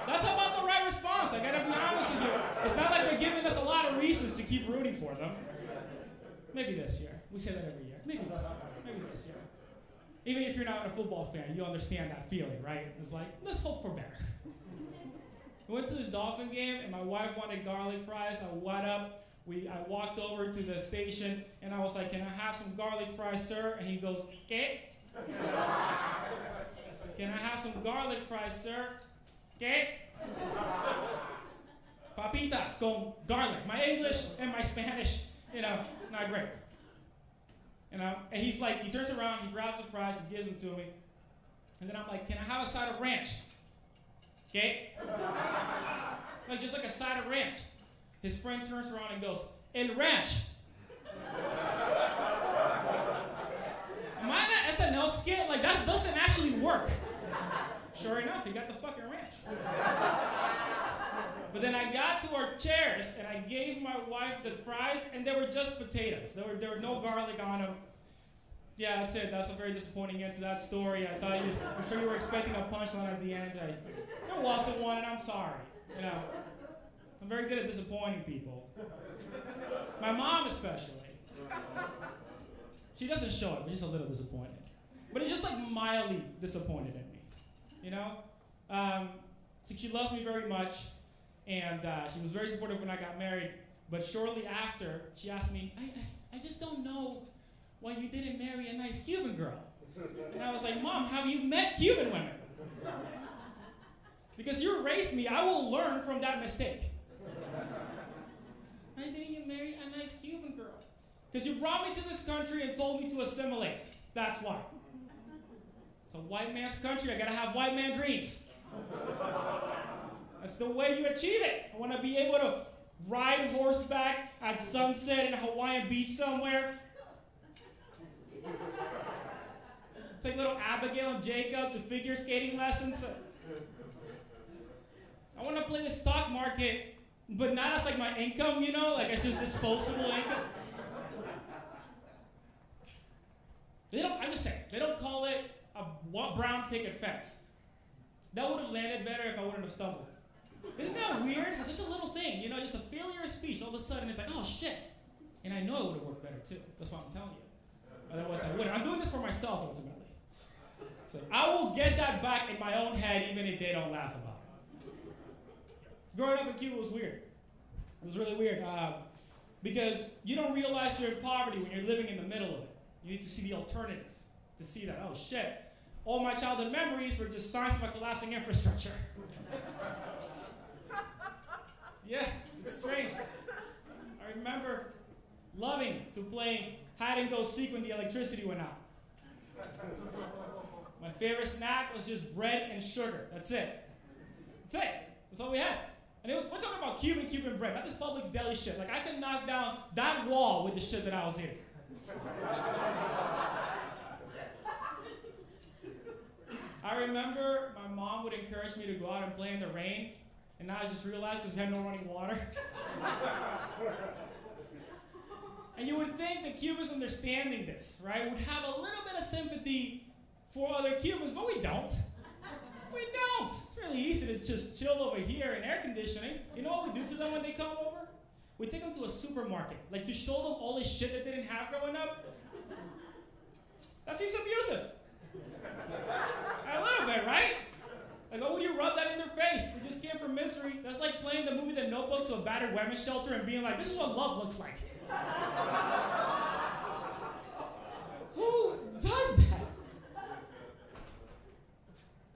That's about the right response. I gotta be honest with you. It's not like they're giving us a lot of reasons to keep rooting for them. Maybe this year. We say that every year. Maybe this year. Even if you're not a football fan, you understand that feeling, right? It's like, let's hope for better. We went to this Dolphin game, and my wife wanted garlic fries. I walked over to the station, and I was like, can I have some garlic fries, sir? And he goes, ¿Qué? Can I have some garlic fries, sir? ¿Qué? Papitas con garlic. My English and my Spanish, not great. And he's like, he turns around, he grabs the fries, he gives them to me. And then I'm like, can I have a side of ranch? Okay? Like, just like a side of ranch. His friend turns around and goes, El ranch. Am I in an SNL skit? Like, that doesn't actually work. Sure enough, he got the fucking ranch. But then I got to our chairs, and I gave my wife the fries, and they were just potatoes. There were no garlic on them. Yeah, that's it. That's a very disappointing end to that story. I'm sure you were expecting a punchline at the end. There wasn't one, and I'm sorry. I'm very good at disappointing people. My mom especially. She doesn't show it, but she's a little disappointed. But it's just like mildly disappointed in me, So she loves me very much, and she was very supportive when I got married. But shortly after, she asked me, I just don't know why you didn't marry a nice Cuban girl. And I was like, Mom, have you met Cuban women? Because you raised me, I will learn from that mistake. Why didn't you marry a nice Cuban girl? Because you brought me to this country and told me to assimilate. That's why. It's a white man's country. I gotta have white man dreams. That's the way you achieve it. I want to be able to ride horseback at sunset in a Hawaiian beach somewhere. Take little Abigail and Jacob to figure skating lessons. I want to play the stock market, but not as like my income, like it's just disposable income. I'm just saying, they don't call it a brown picket fence. That would have landed better if I wouldn't have stumbled. Isn't that weird? It's such a little thing, just a failure of speech. All of a sudden, it's like, oh shit. And I know it would have worked better too. That's what I'm telling you. Otherwise, I wouldn't. I'm doing this for myself ultimately. So I will get that back in my own head, even if they don't laugh about it. Growing up in Cuba was weird. It was really weird because you don't realize you're in poverty when you're living in the middle of it. You need to see the alternative to see that, oh shit, all my childhood memories were just signs of a collapsing infrastructure. Yeah, it's strange. I remember loving to play hide and go seek when the electricity went out. My favorite snack was just bread and sugar. That's it. That's it. That's all we had. And we're talking about Cuban bread, not this Publix deli shit. Like, I could knock down that wall with the shit that I was eating. I remember my mom would encourage me to go out and play in the rain, and now I just realized because we had no running water. And you would think that Cubans understanding this, right, would have a little bit of sympathy for other Cubans, but we don't. We don't. It's really easy to just chill over here in air conditioning. You know what we do to them when they come over? We take them to a supermarket, like to show them all this shit that they didn't have growing up. That seems abusive. A little bit, right? Like, oh, would you rub that in their face? They just came from misery. That's like playing the movie The Notebook to a battered women's shelter and being like, this is what love looks like. Who does that?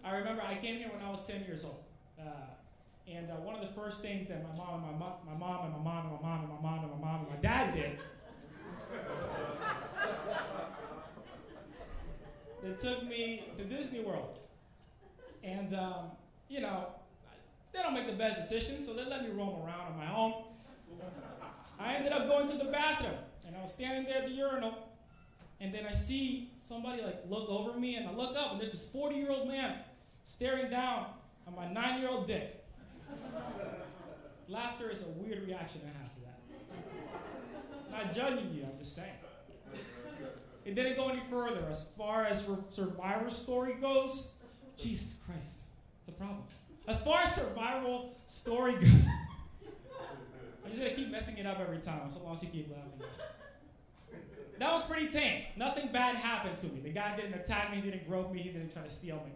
I remember I came here when I was 10 years old. And one of the first things that my mom and my dad did, they took me to Disney World. And, you know, they don't make the best decisions, so they let me roam around on my own. I ended up going to the bathroom, and I was standing there at the urinal, and then I see somebody like look over me, and I look up, and there's this 40-year-old man staring down on my 9-year-old dick. Laughter is a weird reaction I have to that. Not judging you, I'm just saying. It didn't go any further. As far as Survivor Story goes, Jesus Christ, it's a problem. As far as Survival Story goes, I'm just gonna keep messing it up every time, so long as you keep laughing. That was pretty tame. Nothing bad happened to me. The guy didn't attack me, he didn't grope me, he didn't try to steal me.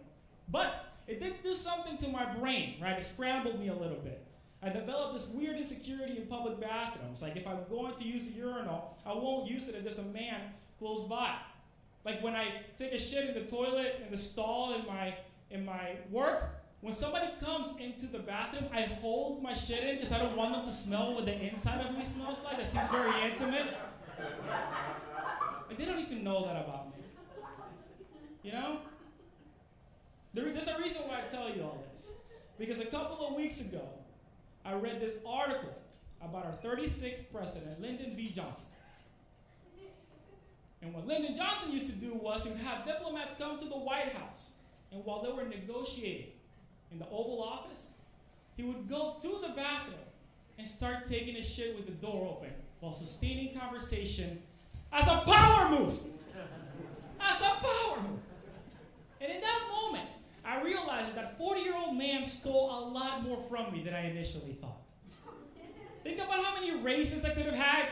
But it did do something to my brain, right? It scrambled me a little bit. I developed this weird insecurity in public bathrooms. Like, if I'm going to use a urinal, I won't use it if there's a man close by. Like, when I take a shit in the toilet, in the stall, in my work, when somebody comes into the bathroom, I hold my shit in because I don't want them to smell what the inside of me smells like. That seems very intimate. Like, they don't need to know that about me. You know? There's a reason why I tell you all this. Because a couple of weeks ago, I read this article about our 36th president, Lyndon B. Johnson. And what Lyndon Johnson used to do was he would have diplomats come to the White House, and while they were negotiating in the Oval Office, he would go to the bathroom and start taking his shit with the door open while sustaining conversation as a power move. As a power move. And in that moment, I realized that 40-year-old man stole a lot more from me than I initially thought. Think about how many raises I could have had.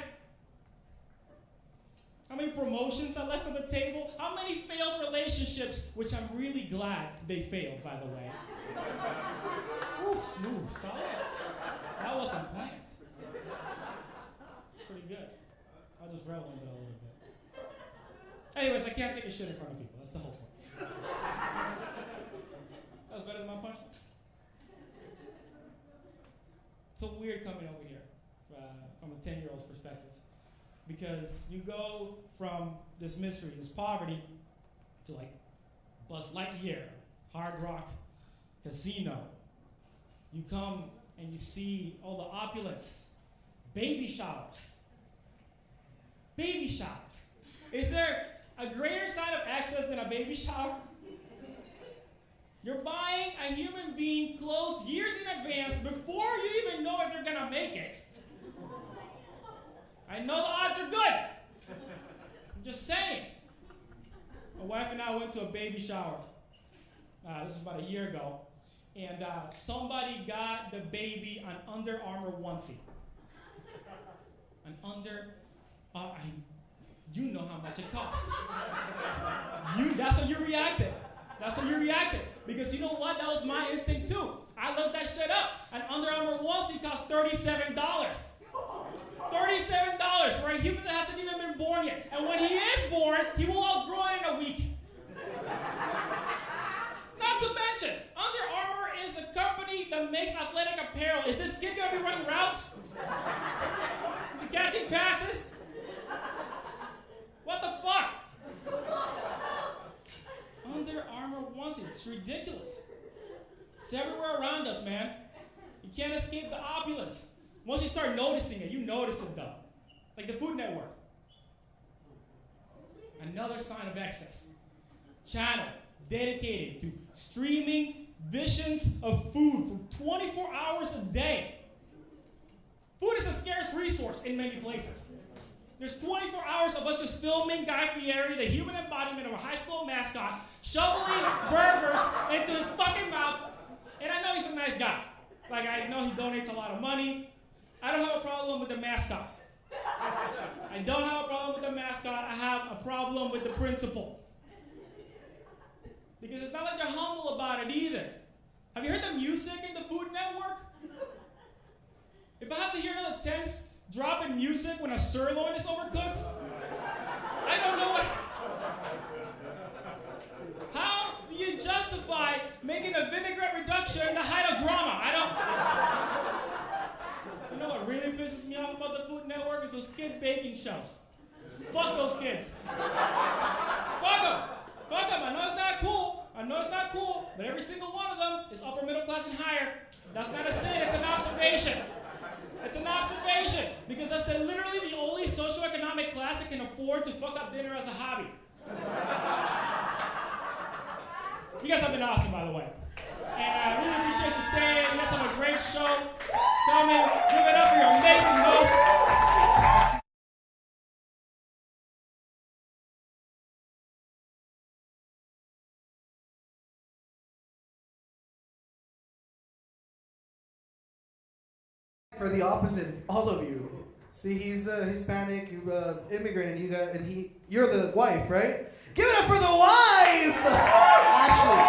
How many promotions I left on the table. How many failed relationships, which I'm really glad they failed, by the way. Ooh, smooth, solid. That wasn't planned. Pretty good. I'll just revel in it a little bit. Anyways, I can't take a shit in front of people. That's the whole point. That was better than my punch. It's so weird coming over here from a 10-year-old's perspective. Because you go from this misery, this poverty, to like Buzz Lightyear, Hard Rock Casino. You come and you see all the opulence, baby showers. Baby showers. Is there a greater sign of access than a baby shower? You're buying a human being clothes years in advance before you even know if they're gonna make it. I know the odds are good. I'm just saying. My wife and I went to a baby shower. This is about a year ago. And somebody got the baby an Under Armour onesie. You know how much it cost. That's how you reacted. That's how you reacted. Because you know what? That was my instinct too. I looked that shit up. An Under Armour onesie cost $37. $37 for a human that hasn't even been born yet. And when he is born, he will outgrow it in a week. mention, Under Armour is a company that makes athletic apparel. Is this kid gonna be running routes? Is he catching passes? What the fuck? Under Armour wants it. It's ridiculous. It's everywhere around us, man. You can't escape the opulence. Once you start noticing it, you notice it though. Like the Food Network. Another sign of excess. Channel dedicated to streaming visions of food for 24 hours a day. Food is a scarce resource in many places. There's 24 hours of us just filming Guy Fieri, the human embodiment of a high school mascot, shoveling burgers into his fucking mouth. And I know he's a nice guy. Like, I know he donates a lot of money. I don't have a problem with the mascot. I don't have a problem with the mascot. I have a problem with the principle. Because it's not like they're humble about it either. Have you heard the music in the Food Network? If I have to hear another tense drop in music when a sirloin is overcooked, I don't know what... How do you justify making a vinaigrette reduction the height of drama? I don't... You know what really pisses me off about the Food Network is those kid baking shows. Fuck those kids. Fuck them. Fuck them. I know it's not cool. I know it's not cool, but every single one of them is upper middle class and higher. That's not a sin, it's an observation. It's an observation, because that's literally the only socioeconomic class that can afford to fuck up dinner as a hobby. You guys have been awesome, by the way. And I really appreciate you staying. You guys have a great show. Come in, give it up for your amazing host. For the opposite, all of you. See, he's a Hispanic immigrant, and you're the wife, right? Give it up for the wife, Ashley.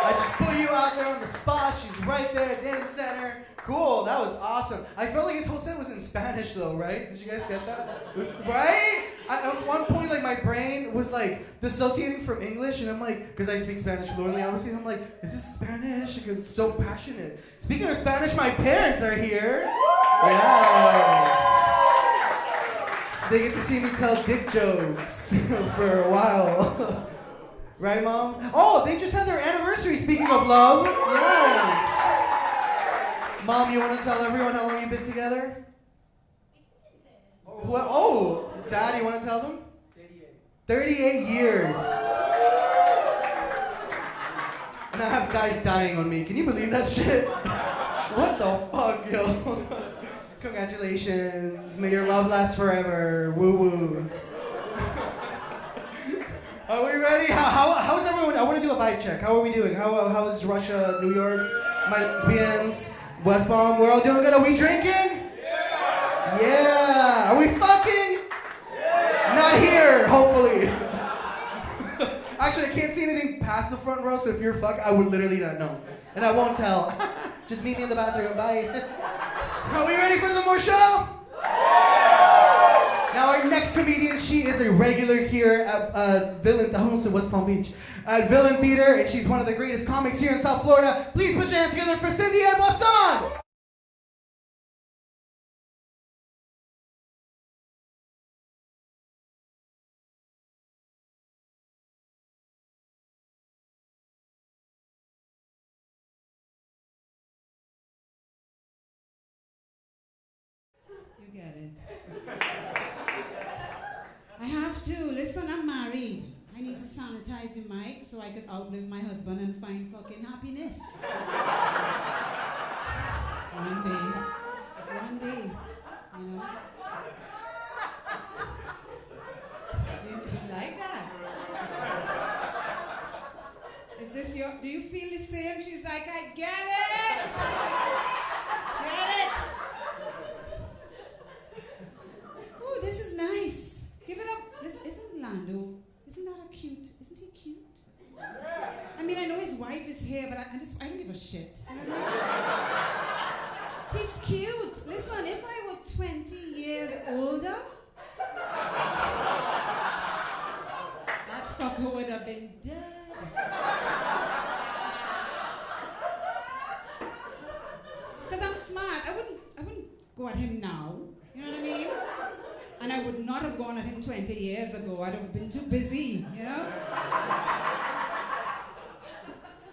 I just put you out there on the spot. She's right there, dead in center. Cool, that was awesome. I felt like his whole set was in Spanish, though, right? Did you guys get that? It was, right? At one point, like, my brain was like dissociating from English, and I'm like, because I speak Spanish fluently, obviously, I'm like, is this Spanish? Because it's so passionate. Speaking of Spanish, my parents are here. Yes. They get to see me tell dick jokes for a while. Right, Mom? Oh, they just had their anniversary, speaking of love. Yes. Mom, you want to tell everyone how long you've been together? Oh, Dad, you want to tell them? 38 years. And I have guys dying on me. Can you believe that shit? What the fuck, yo? Congratulations. May your love last forever. Woo woo. Are we ready? How's everyone? I want to do a vibe check. How are we doing? How is Russia, New York, my lesbians, West Palm? We're all doing good. Are we drinking? Yeah. Are we fucking? Not here, hopefully. Actually, I can't see anything past the front row, so if you're fucked, I would literally not know. And I won't tell. Just meet me in the bathroom. Bye. Are we ready for some more show? Now our next comedian, she is a regular here at Villain, I almost said West Palm Beach, at Villain Theater, and she's one of the greatest comics here in South Florida. Please put your hands together for Cindy and Boisson! You get it. I have to. Listen, I'm married. I need to sanitize the mic so I could outlive my husband and find fucking happiness. One day, you know. You like that? Is this your, do you feel the same? She's like, I get it! Get it! Oh, this is nice. Give it up. Isn't Lando, isn't that a cute? Isn't he cute? I mean, I know his wife is here, but I don't give a shit. You know what I mean? He's cute. Listen, if I were 20 years older, that fucker would have been dead. him now. You know what I mean? And I would not have gone at him 20 years ago. I'd have been too busy, you know?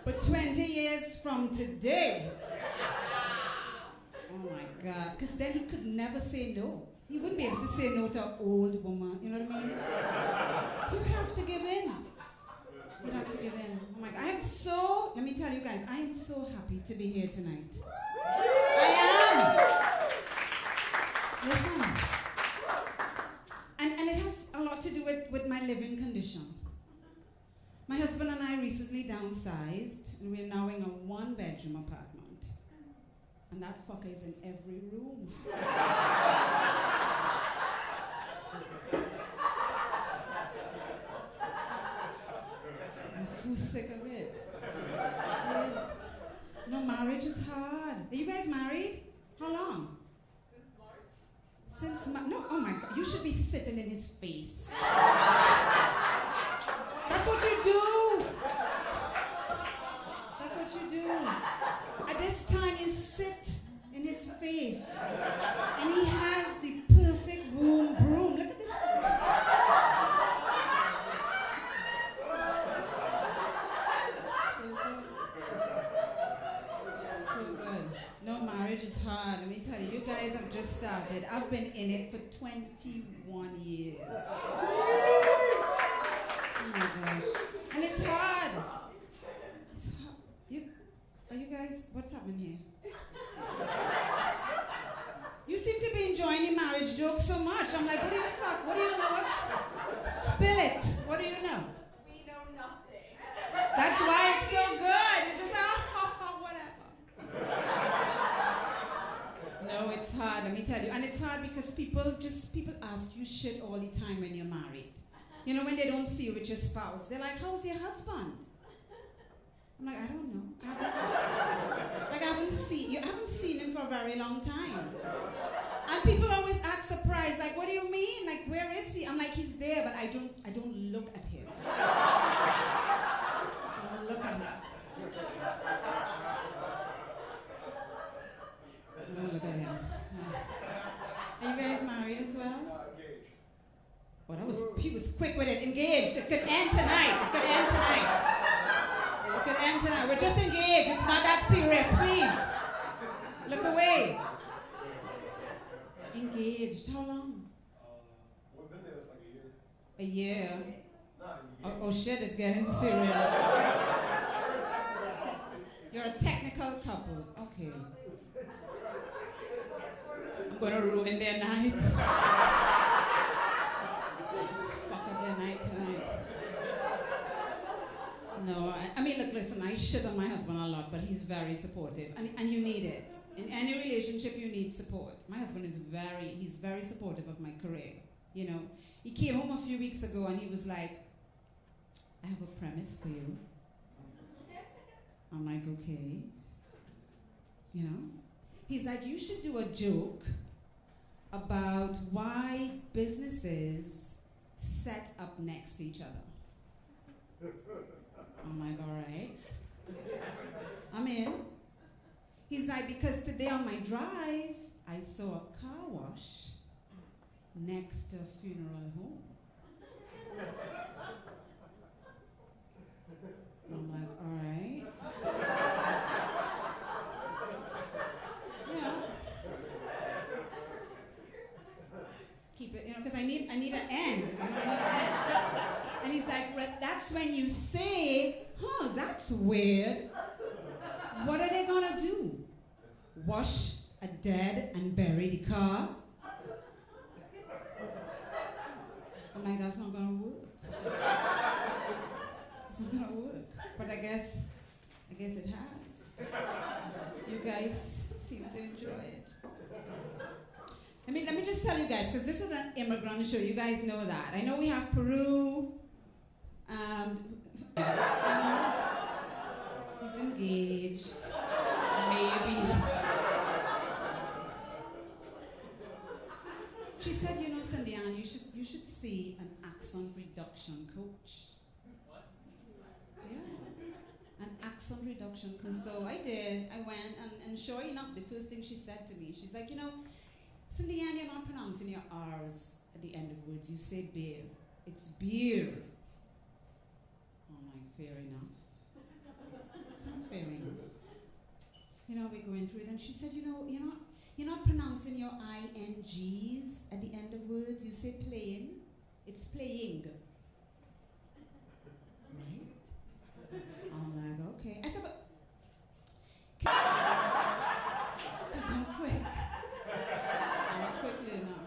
But 20 years from today, oh my God, because then he could never say no. He wouldn't be able to say no to an old woman, you know what I mean? He would have to give in. You'd have to give in. Oh my God, let me tell you guys, I am so happy to be here tonight. I am. Listen. And it has a lot to do with my living condition. My husband and I recently downsized, and we're now in a one-bedroom apartment. And that fucker is in every room. I'm so sick of it. Yes. No, marriage is hard. Are you guys married? How long? Since March. No, oh my God, you should be sitting in his face. That's what you do. That's what you do. At this time, you sit in his face, and he has the perfect broom. Look at this. So good. No, marriage is hard. Let me tell you, you guys have just started. I've been in it for 21 years. Oh my gosh. And it's hard. It's hard. Are you guys, what's happening here? You seem to be enjoying the marriage joke so much. I'm like, what do you know? Spill it. What do you know? We know nothing. That's why it's so good. You just, whatever. No, it's hard, let me tell you. And it's hard because people ask you shit all the time when you're married. You know, when they don't see you with your spouse, they're like, how's your husband? I'm like, I don't know. Like, you haven't seen him for a very long time. And people always act surprised, like, what do you mean? Like, where is he? I'm like, he's there, but I don't look at him. I don't look at him. I don't look at him. No. Are you guys married as well? Oh, he was quick with it. Engaged. It could end tonight. We're just engaged. It's not that serious, please. Look away. Engaged. How long? We've been there for like a year. a year. Oh shit, it's getting serious. You're a technical couple. Okay. I'm gonna ruin their night. Fuck up their night tonight. No, I mean, look, listen, I shit on my husband a lot, but he's very supportive. And you need it. In any relationship, you need support. My husband is he's very supportive of my career. You know, he came home a few weeks ago and he was like, I have a premise for you. I'm like, okay. You know? He's like, you should do a joke about why businesses set up next to each other. I'm like, all right. I'm in. He's like, because today on my drive, I saw a car wash next to a funeral home. I'm like, all right. Yeah. Keep it, you know, because I need an end. You know, I need an end. And he's like, well, that's when you say, that's weird. What are they gonna do? Wash a dead and bury the car? I'm like, that's not gonna work. It's not gonna work. But I guess it has. You guys seem to enjoy it. Let me just tell you guys, because this is an immigrant show. You guys know that. I know we have Peru. You know, he's engaged. Maybe. She said, you know, Sandian, you should see an accent reduction coach. What? Yeah. An accent reduction coach. So I did. I went, and sure enough, the first thing she said to me, she's like, you know, Cindy Ann, you're not pronouncing your R's at the end of words. You say beer. It's beer. I'm like, fair enough. Sounds fair enough. You know, we're going through it, and she said, you know, you're not pronouncing your INGs at the end of words. You say playing. It's playing. Right? I'm like, okay. I said, but because I'm quick. I'm a quick learner.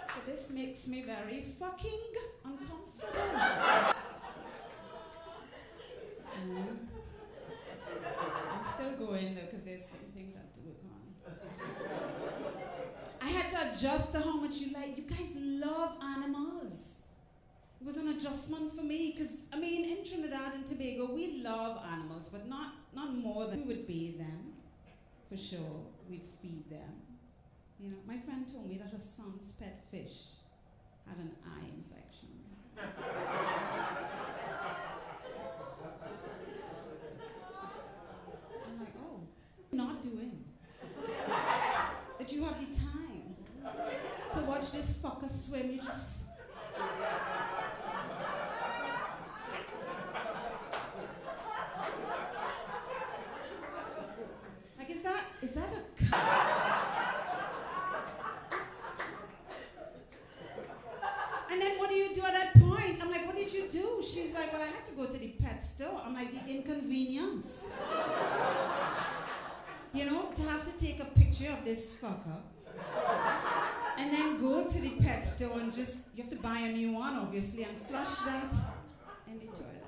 So this makes me very fucking uncomfortable. I'm still going though, because there's some things I have to work on. I had to adjust to how much you like. You guys love animals. It was an adjustment for me, because, I mean, in Trinidad and Tobago, we love animals, but not more than we would bathe them, for sure. We'd feed them. You know, my friend told me that her son's pet fish had an eye infection. I'm like, oh, not doing. That you have the time to watch this fucker swim, you just... Like, is that a And then what do you do at that point? I'm like, what did you do? She's like, well, I had to go to the pet store. I'm like, the inconvenience. You know, to have to take a picture of this fucker and then go to the pet store and just, you have to buy a new one, obviously, and flush that in the toilet.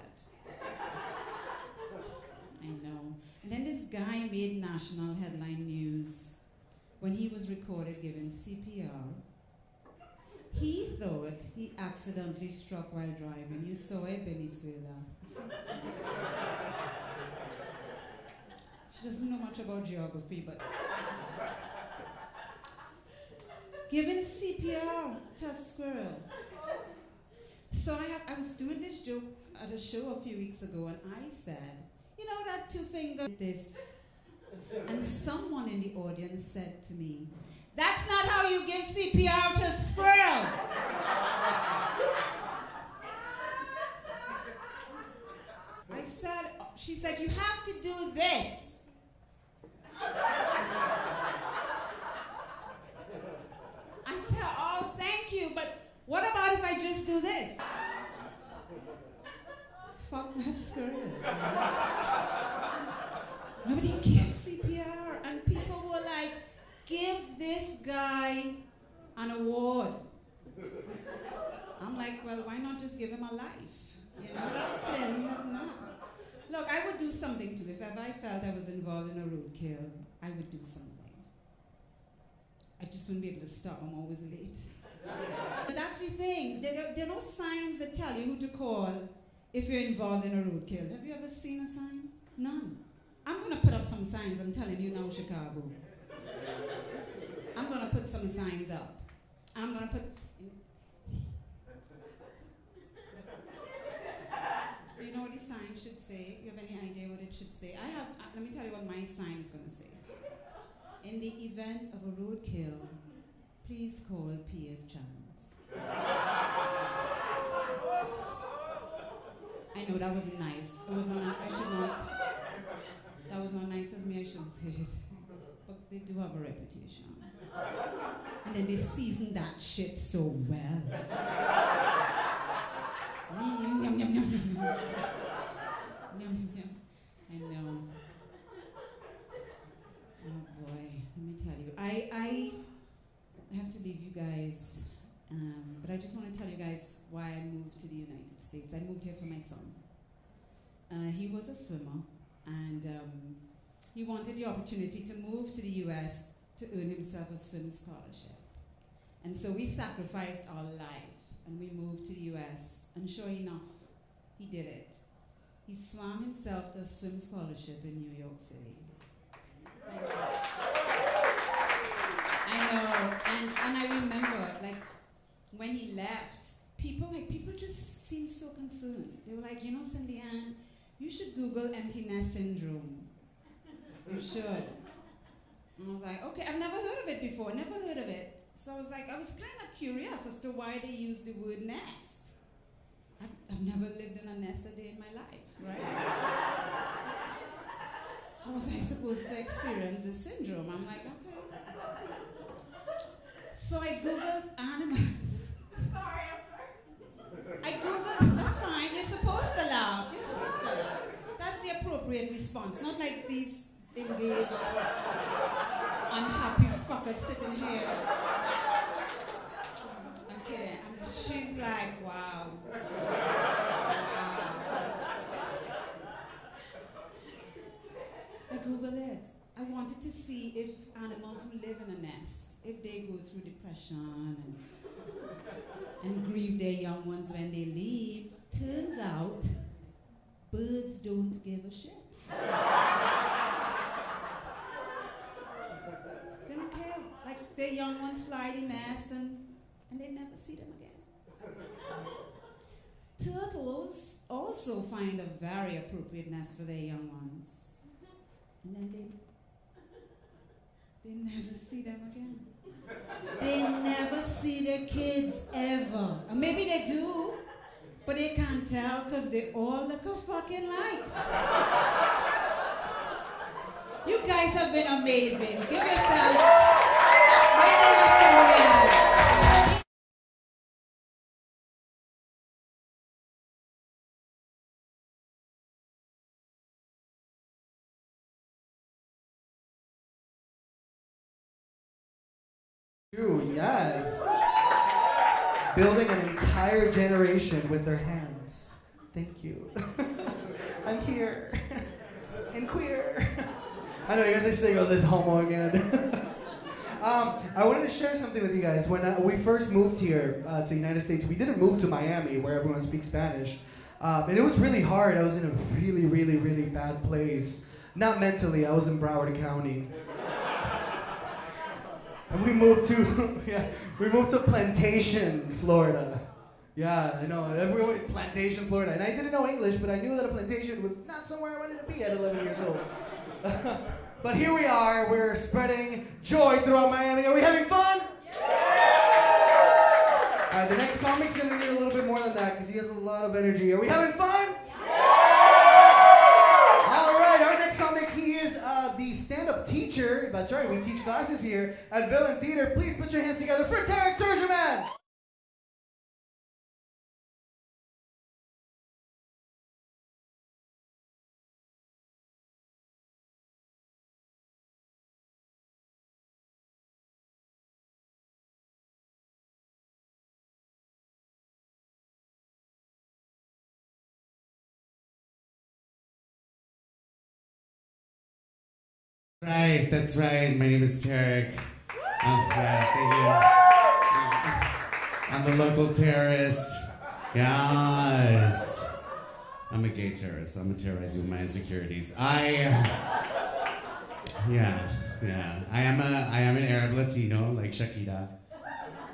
I know. And then this guy made national headline news when he was recorded giving CPR. He thought he accidentally struck while driving. You saw it, Venezuela. She doesn't know much about geography, but... Giving CPR to a squirrel. So I was doing this joke at a show a few weeks ago, and I said, you know that two-finger this? And someone in the audience said to me, that's not how you give CPR to a squirrel. I said, she said, you have to do this. I said, oh, thank you, but what about if I just do this? Fuck that squirrel. Nobody gives CPR, and people were like, give this guy an award. I'm like, well, why not just give him a life? You know? Clearly he has not. Look, I would do something too. If ever I felt I was involved in a roadkill, I would do something. I just wouldn't be able to stop. I'm always late. But that's the thing. There are no signs that tell you who to call if you're involved in a roadkill. Have you ever seen a sign? None. I'm going to put up some signs. I'm telling you now, Chicago. I'm going to put some signs up. I'm going to put... Do you know what the sign should say? You have any idea what it should say? Let me tell you what my sign is going to say. In the event of a roadkill, please call P.F. Chance. I know that wasn't nice. It was not, I should not. That was not nice of me, I shouldn't say it. But they do have a reputation. And then they season that shit so well. Yum, yum, yum, yum, yum. Yum, yum, yum. I know. Oh boy, let me tell you. I have to leave you guys, but I just want to tell you guys why I moved to the United States. I moved here for my son. He was a swimmer, and he wanted the opportunity to move to the US to earn himself a swim scholarship. And so we sacrificed our life, and we moved to the US, and sure enough, he did it. He swam himself to a swim scholarship in New York City. Thank you. I know, and I remember, like, when he left, people just seemed so concerned. They were like, you know, Cindy Ann, you should Google empty nest syndrome. You should. And I was like, okay, I've never heard of it before, never heard of it. So I was like, I was kind of curious as to why they use the word nest. I've never lived in a nest a day in my life, right? How was I supposed to experience this syndrome? I'm like, okay. So I Googled animals. Sorry, I Googled, that's fine, you're supposed to laugh. You're supposed to laugh. That's the appropriate response, not like these engaged, unhappy fuckers sitting here. I'm kidding. She's like, wow. Wow. I Googled it. I wanted to see if animals who live in a nest, if they go through depression and grieve their young ones when they leave. Turns out, birds don't give a shit. They don't care. Like, their young ones fly the nest and they never see them again. Turtles also find a very appropriate nest for their young ones. And then they never see them again. They never see their kids ever. Or maybe they do, but they can't tell because they all look a fucking like. You guys have been amazing. Give yourselves. My name is Cynthia. Yes. Building an entire generation with their hands. Thank you. I'm here. And queer. I know you guys are saying, oh, this homo again. I wanted to share something with you guys. When we first moved here to the United States, we didn't move to Miami where everyone speaks Spanish. And it was really hard. I was in a really, really, really bad place. Not mentally, I was in Broward County. And we moved to Plantation, Florida. Yeah, I know. Everyone, Plantation, Florida. And I didn't know English, but I knew that a plantation was not somewhere I wanted to be at 11 years old. But here we are. We're spreading joy throughout Miami. Are we having fun? Yeah! All right, the next comic's going to need a little bit more than that because he has a lot of energy. Are we having fun? Our next comic, he is the stand-up teacher. That's right, we teach classes here at Villain Theater. Please put your hands together for Tarek Turjuman. Right, that's right. My name is Tarek. Yeah, thank you. I'm the local terrorist. Yes. I'm a gay terrorist. I'm a terrorist with my insecurities. I am an Arab Latino, like Shakira.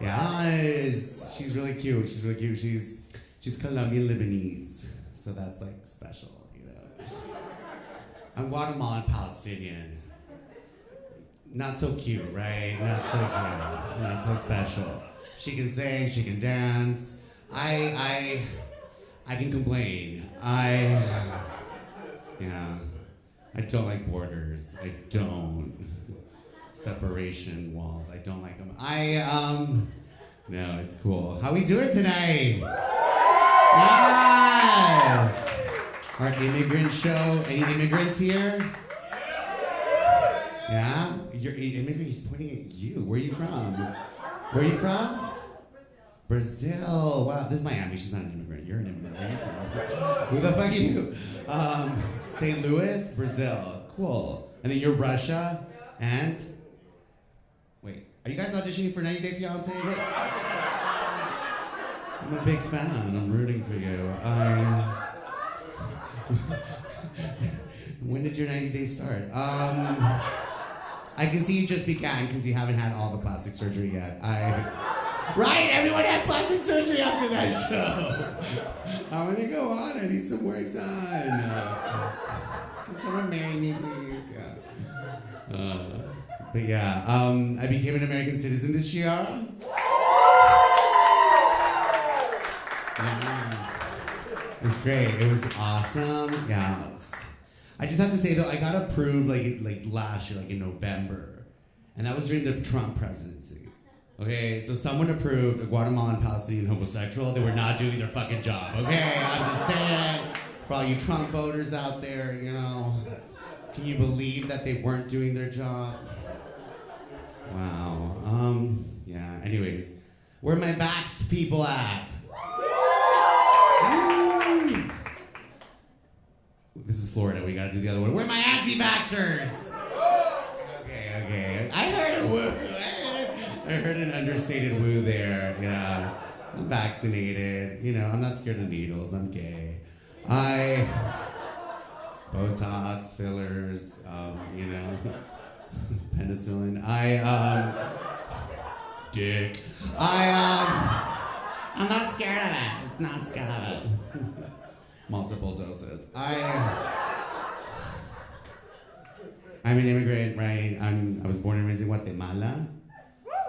Yes. She's really cute. She's Colombian Lebanese. So that's like special, you know. I'm Guatemalan Palestinian. Not so cute, right? Not so cute. Not so special. She can sing, she can dance. I can complain. I don't like borders. I don't. Separation walls. I don't like them. No, it's cool. How we doing tonight? Yes! Our immigrant show. Any immigrants here? Yeah? Your immigrant, he's pointing at you. Where are you from? Where are you from? Brazil. Wow, this is Miami. She's not an immigrant. You're an immigrant. Where are you from? Who the fuck are you? St. Louis, Brazil. Cool. And then you're Russia. And? Wait, are you guys auditioning for 90 Day Fiancé? Wait. I'm a big fan. I'm rooting for you. When did your 90 days start? I can see you just began because you haven't had all the plastic surgery yet. Right? Everyone has plastic surgery after that show. I'm gonna go on. I need some work done. Can someone marry me, please? Yeah. But yeah, I became an American citizen this year. Yes. It was great. It was awesome. Yes. I just have to say though, I got approved like last year, like in November, and that was during the Trump presidency. Okay, so someone approved a Guatemalan Palestinian homosexual. They were not doing their fucking job. Okay, I'm just saying for all you Trump voters out there, you know, can you believe that they weren't doing their job? Wow. Yeah. Anyways, where are my vaxxed people at? Woo! This is Florida. We gotta do the other one. Where are my anti-vaxxers? Okay. I heard a woo. I heard an understated woo there. Yeah. I'm vaccinated. You know, I'm not scared of needles. I'm gay. Botox, fillers, you know, penicillin. Dick. I'm not scared of it. It's not scared of it. Multiple doses. I'm an immigrant, right? I was born and raised in Guatemala.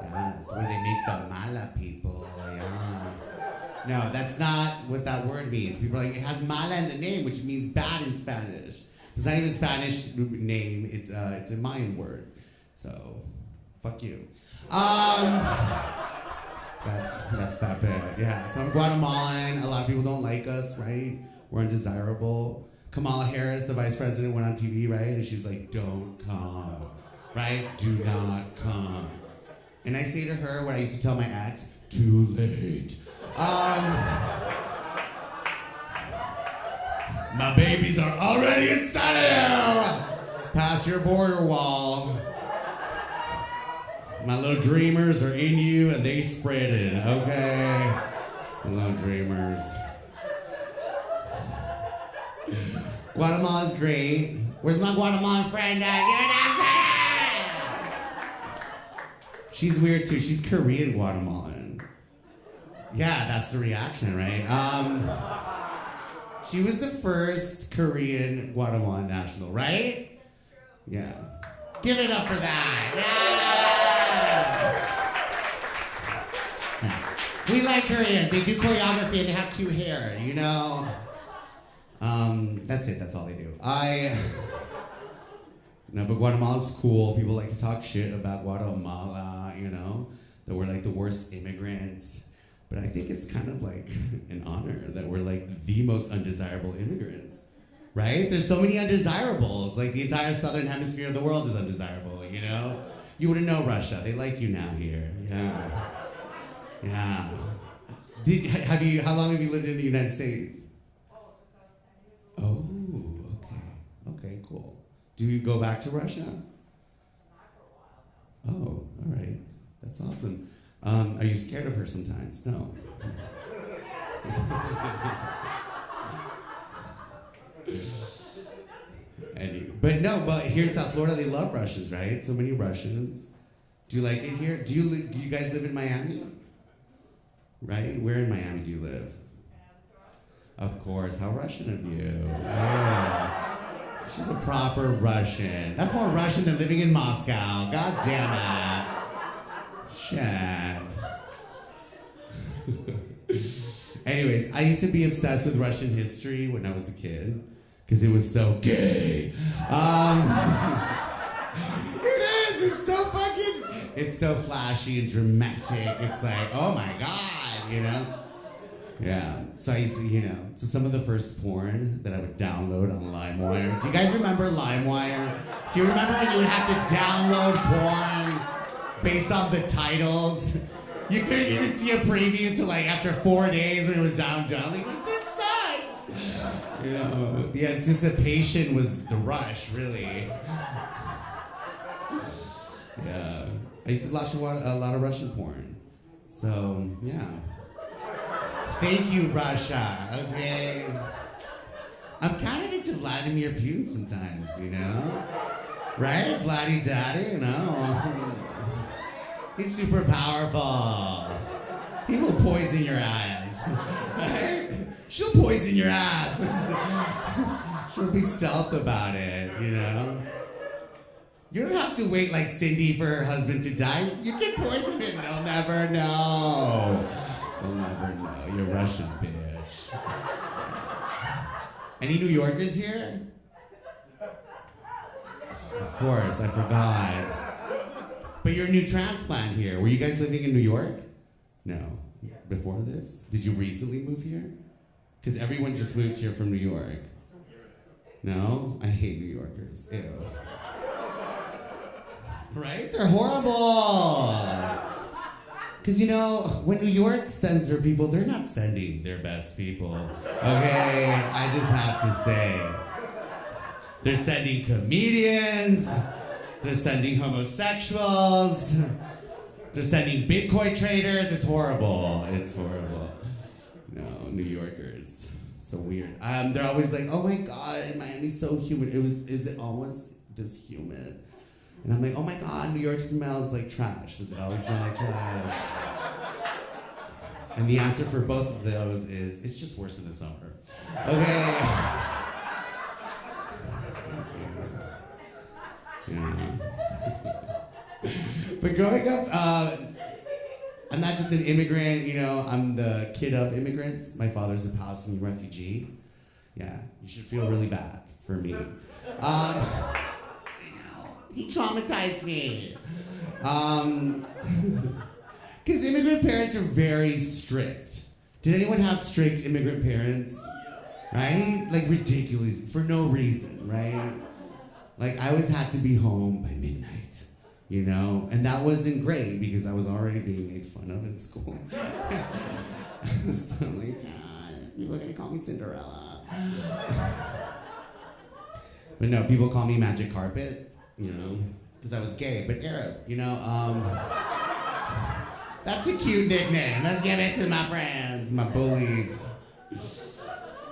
Yes, where they make the mala people. Yes. No, that's not what that word means. People are like, it has mala in the name, which means bad in Spanish. It's not even a Spanish name. It's a Mayan word. So, fuck you. That's that bad. Yeah. So I'm Guatemalan. A lot of people don't like us, right? We're undesirable. Kamala Harris, the vice president, went on TV, right? And she's like, don't come, right? Do not come. And I say to her what I used to tell my ex, too late. My babies are already inside of you! Pass your border wall. My little dreamers are in you and they spreading, okay? Little dreamers. Guatemala's great. Where's my Guatemalan friend at? You know what I'm saying? She's weird too. She's Korean Guatemalan. Yeah, that's the reaction, right? She was the first Korean Guatemalan national, right? Yeah. Give it up for that. Yeah. We like Koreans. They do choreography and they have cute hair, you know? That's it. That's all they do. No, but Guatemala's cool. People like to talk shit about Guatemala, you know? That we're like the worst immigrants. But I think it's kind of like an honor that we're like the most undesirable immigrants, right? There's so many undesirables. Like the entire southern hemisphere of the world is undesirable, you know? You wouldn't know Russia. They like you now here. Yeah. Yeah. How long have you lived in the United States? Oh, okay. Okay, cool. Do you go back to Russia? Oh, all right. That's awesome. Are you scared of her sometimes? No. But here in South Florida, they love Russians, right? So many Russians. Do you like it here? Do you guys live in Miami? Right? Where in Miami do you live? Of course. How Russian of you. Yeah. She's a proper Russian. That's more Russian than living in Moscow. God damn it. Shit. Anyways, I used to be obsessed with Russian history when I was a kid because it was so gay. It is. It's so fucking. It's so flashy and dramatic. It's like, oh my god, you know. Yeah. So I used to, so some of the first porn that I would download on LimeWire. Do you guys remember LimeWire? Do you remember when you would have to download porn based on the titles? You couldn't even see a preview until like after 4 days when it was done. Like, this sucks! The anticipation was the rush, really. Yeah. I used to watch a lot of Russian porn. So, yeah. Thank you, Russia, okay? I'm kind of into Vladimir Putin sometimes, you know? Right? Vladdy Daddy, you know? He's super powerful. He will poison your eyes. Right? She'll poison your ass. She'll be stealth about it, you know? You don't have to wait like Cindy for her husband to die. You can poison him. They'll never know. They'll never know. You're Russian, bitch. Any New Yorkers here? Of course, I forgot. But you're a new transplant here. Were you guys living in New York? No. Before this? Did you recently move here? Because everyone just moved here from New York. No? I hate New Yorkers. Ew. Right? They're horrible. Because you know, when New York sends their people, they're not sending their best people. Okay? I just have to say. They're sending comedians. They're sending homosexuals. They're sending Bitcoin traders. It's horrible. It's horrible. No, New Yorkers. So weird. They're always like, oh my God, Miami's so humid. Is it always this humid? And I'm like, oh my God, New York smells like trash. Does it always smell like trash? And the answer for both of those is, it's just worse in the summer. Okay. Yeah. But growing up, I'm not just an immigrant, you know, I'm the kid of immigrants. My father's a Palestinian refugee. Yeah, you should feel really bad for me. I know, he traumatized me. Because immigrant parents are very strict. Did anyone have strict immigrant parents? Right? Like ridiculous, for no reason, right? Like I always had to be home by midnight. You know, and that wasn't great because I was already being made fun of in school. So like, people are gonna call me Cinderella. But no, people call me Magic Carpet, you know, because I was gay, but Arab, you know. That's a cute nickname. Let's give it to my friends, my bullies.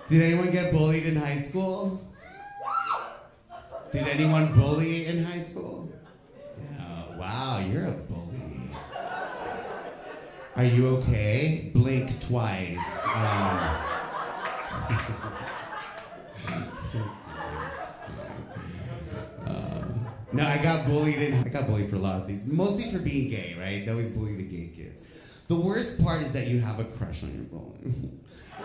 Did anyone get bullied in high school? Did anyone bully in high school? Wow, you're a bully. Are you okay? Blink twice. No, I got bullied for a lot of things. Mostly for being gay, right? They always bully the gay kids. The worst part is that you have a crush on your bully.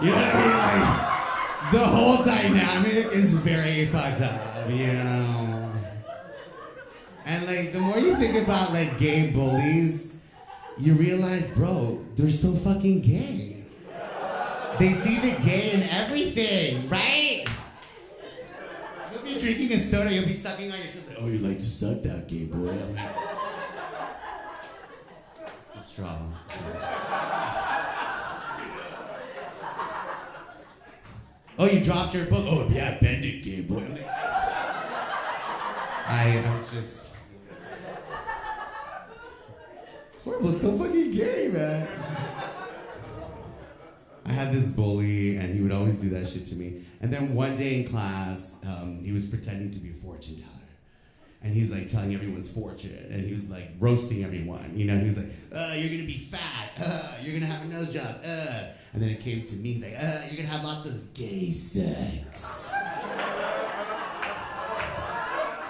You know what I mean? Like, the whole dynamic is very fucked up, you know? And like, the more you think about like gay bullies, you realize, bro, they're so fucking gay. They see the gay in everything, right? You'll be drinking a soda, you'll be sucking on your shirt, like, oh, you like to suck that, gay boy? I'm like, it's a straw. Oh, you dropped your book? Oh, yeah, bend it, gay boy. I'm like, I was just... Horrible, so fucking gay, man. I had this bully, and he would always do that shit to me. And then one day in class, he was pretending to be a fortune teller. And he's like telling everyone's fortune, and he was like roasting everyone. You know, he was like, you're gonna be fat, you're gonna have a nose job, And then it came to me, he's like, you're gonna have lots of gay sex.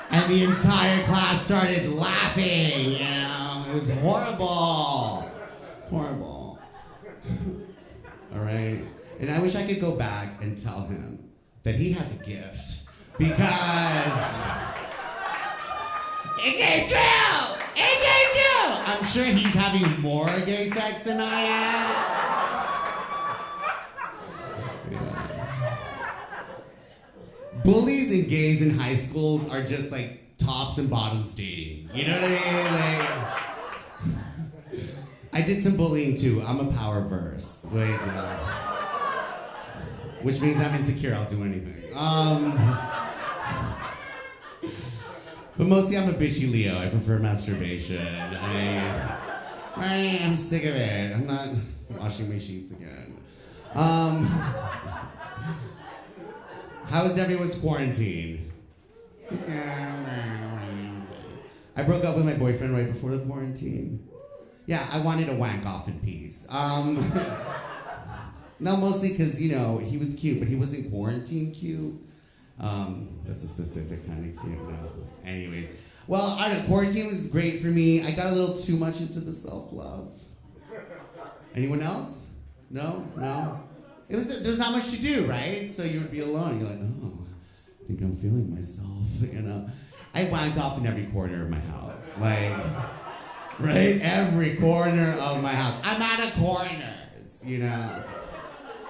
And the entire class started laughing, you know? It was horrible. Horrible. All right? And I wish I could go back and tell him that he has a gift. Because it came true! It came true! I'm sure he's having more gay sex than I am. Yeah. Bullies and gays in high schools are just like tops and bottoms dating. You know what I mean? Like, I did some bullying too. I'm a power verse. Wait, which means I'm insecure. I'll do anything. But mostly I'm a bitchy Leo. I prefer masturbation. I'm sick of it. I'm not washing my sheets again. How is everyone's quarantine? I broke up with my boyfriend right before the quarantine. Yeah, I wanted to wank off in peace. No, mostly because, you know, he was cute, but he wasn't quarantine cute. That's a specific kind of cute now. Anyways, well, I don't know, quarantine was great for me. I got a little too much into the self-love. Anyone else? No? There's not much to do, right? So you would be alone. You're like, oh, I think I'm feeling myself, you know? I wanked off in every corner of my house. Like, right? Every corner of my house. I'm out of corners, you know?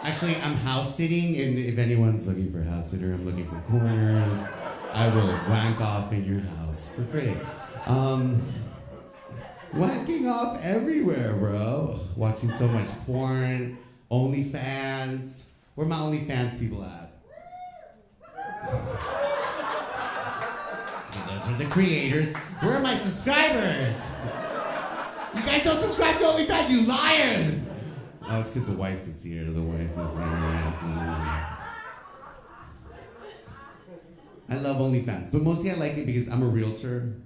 Actually, I'm house sitting, and if anyone's looking for a house sitter, I'm looking for corners. I will wank off in your house for free. Wanking off everywhere, bro. Watching so much porn, OnlyFans. Where my OnlyFans people at? Those are the creators. Where are my subscribers? You guys don't subscribe to OnlyFans, you liars! Oh, it's because the wife is here. I love OnlyFans, but mostly I like it because I'm a realtor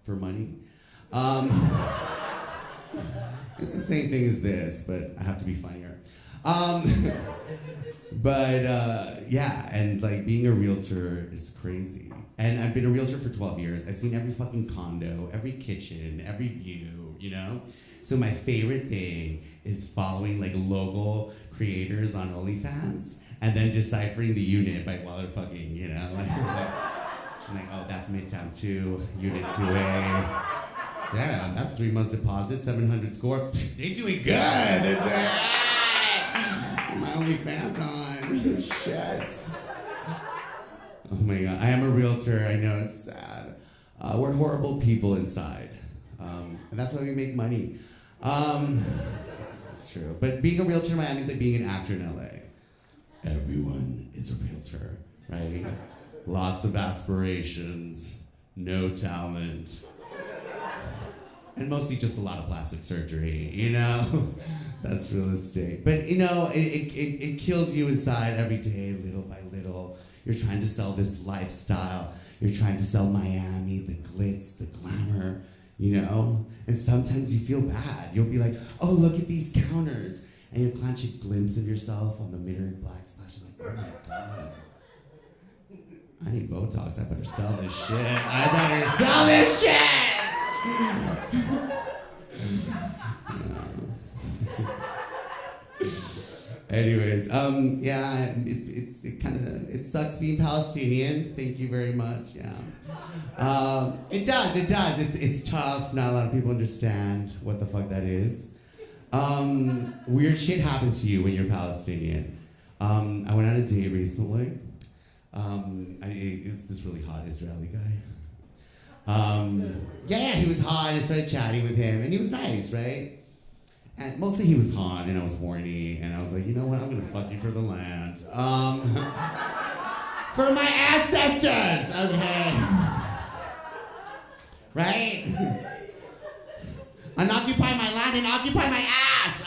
for money. It's the same thing as this, but I have to be funnier. Yeah, and like being a realtor is crazy. And I've been a realtor for 12 years. I've seen every fucking condo, every kitchen, every view, you know? So my favorite thing is following like local creators on OnlyFans and then deciphering the unit by while they're fucking, you know? I'm like, oh, that's Midtown 2, Unit 2A. Damn, that's 3 months deposit, 700 score. They're doing good. They're doing, my OnlyFans on. Shit. Oh my God, I am a realtor. I know it's sad. We're horrible people inside. And that's why we make money. That's true. But being a realtor in Miami is like being an actor in LA. Everyone is a realtor, right? Lots of aspirations, no talent, and mostly just a lot of plastic surgery, you know? That's real estate. But you know, it kills you inside every day, little by little. You're trying to sell this lifestyle. You're trying to sell Miami, the glitz, the glamour, you know? And sometimes you feel bad. You'll be like, oh, look at these counters. And you'll catch a glimpse of yourself on the mirrored black splash. You're like, oh my God. I need Botox. I better sell this shit. I better sell this shit! Anyways, yeah, it sucks being Palestinian. Thank you very much. Yeah, it does. It's tough. Not a lot of people understand what the fuck that is. Weird shit happens to you when you're Palestinian. I went on a date recently. It's this really hot Israeli guy. Yeah, he was hot. I started chatting with him, and he was nice, right? And mostly he was hot, and I was horny, and I was like, you know what? I'm gonna fuck you for the land. For my ancestors, okay? Right? Unoccupy my land and occupy my ass.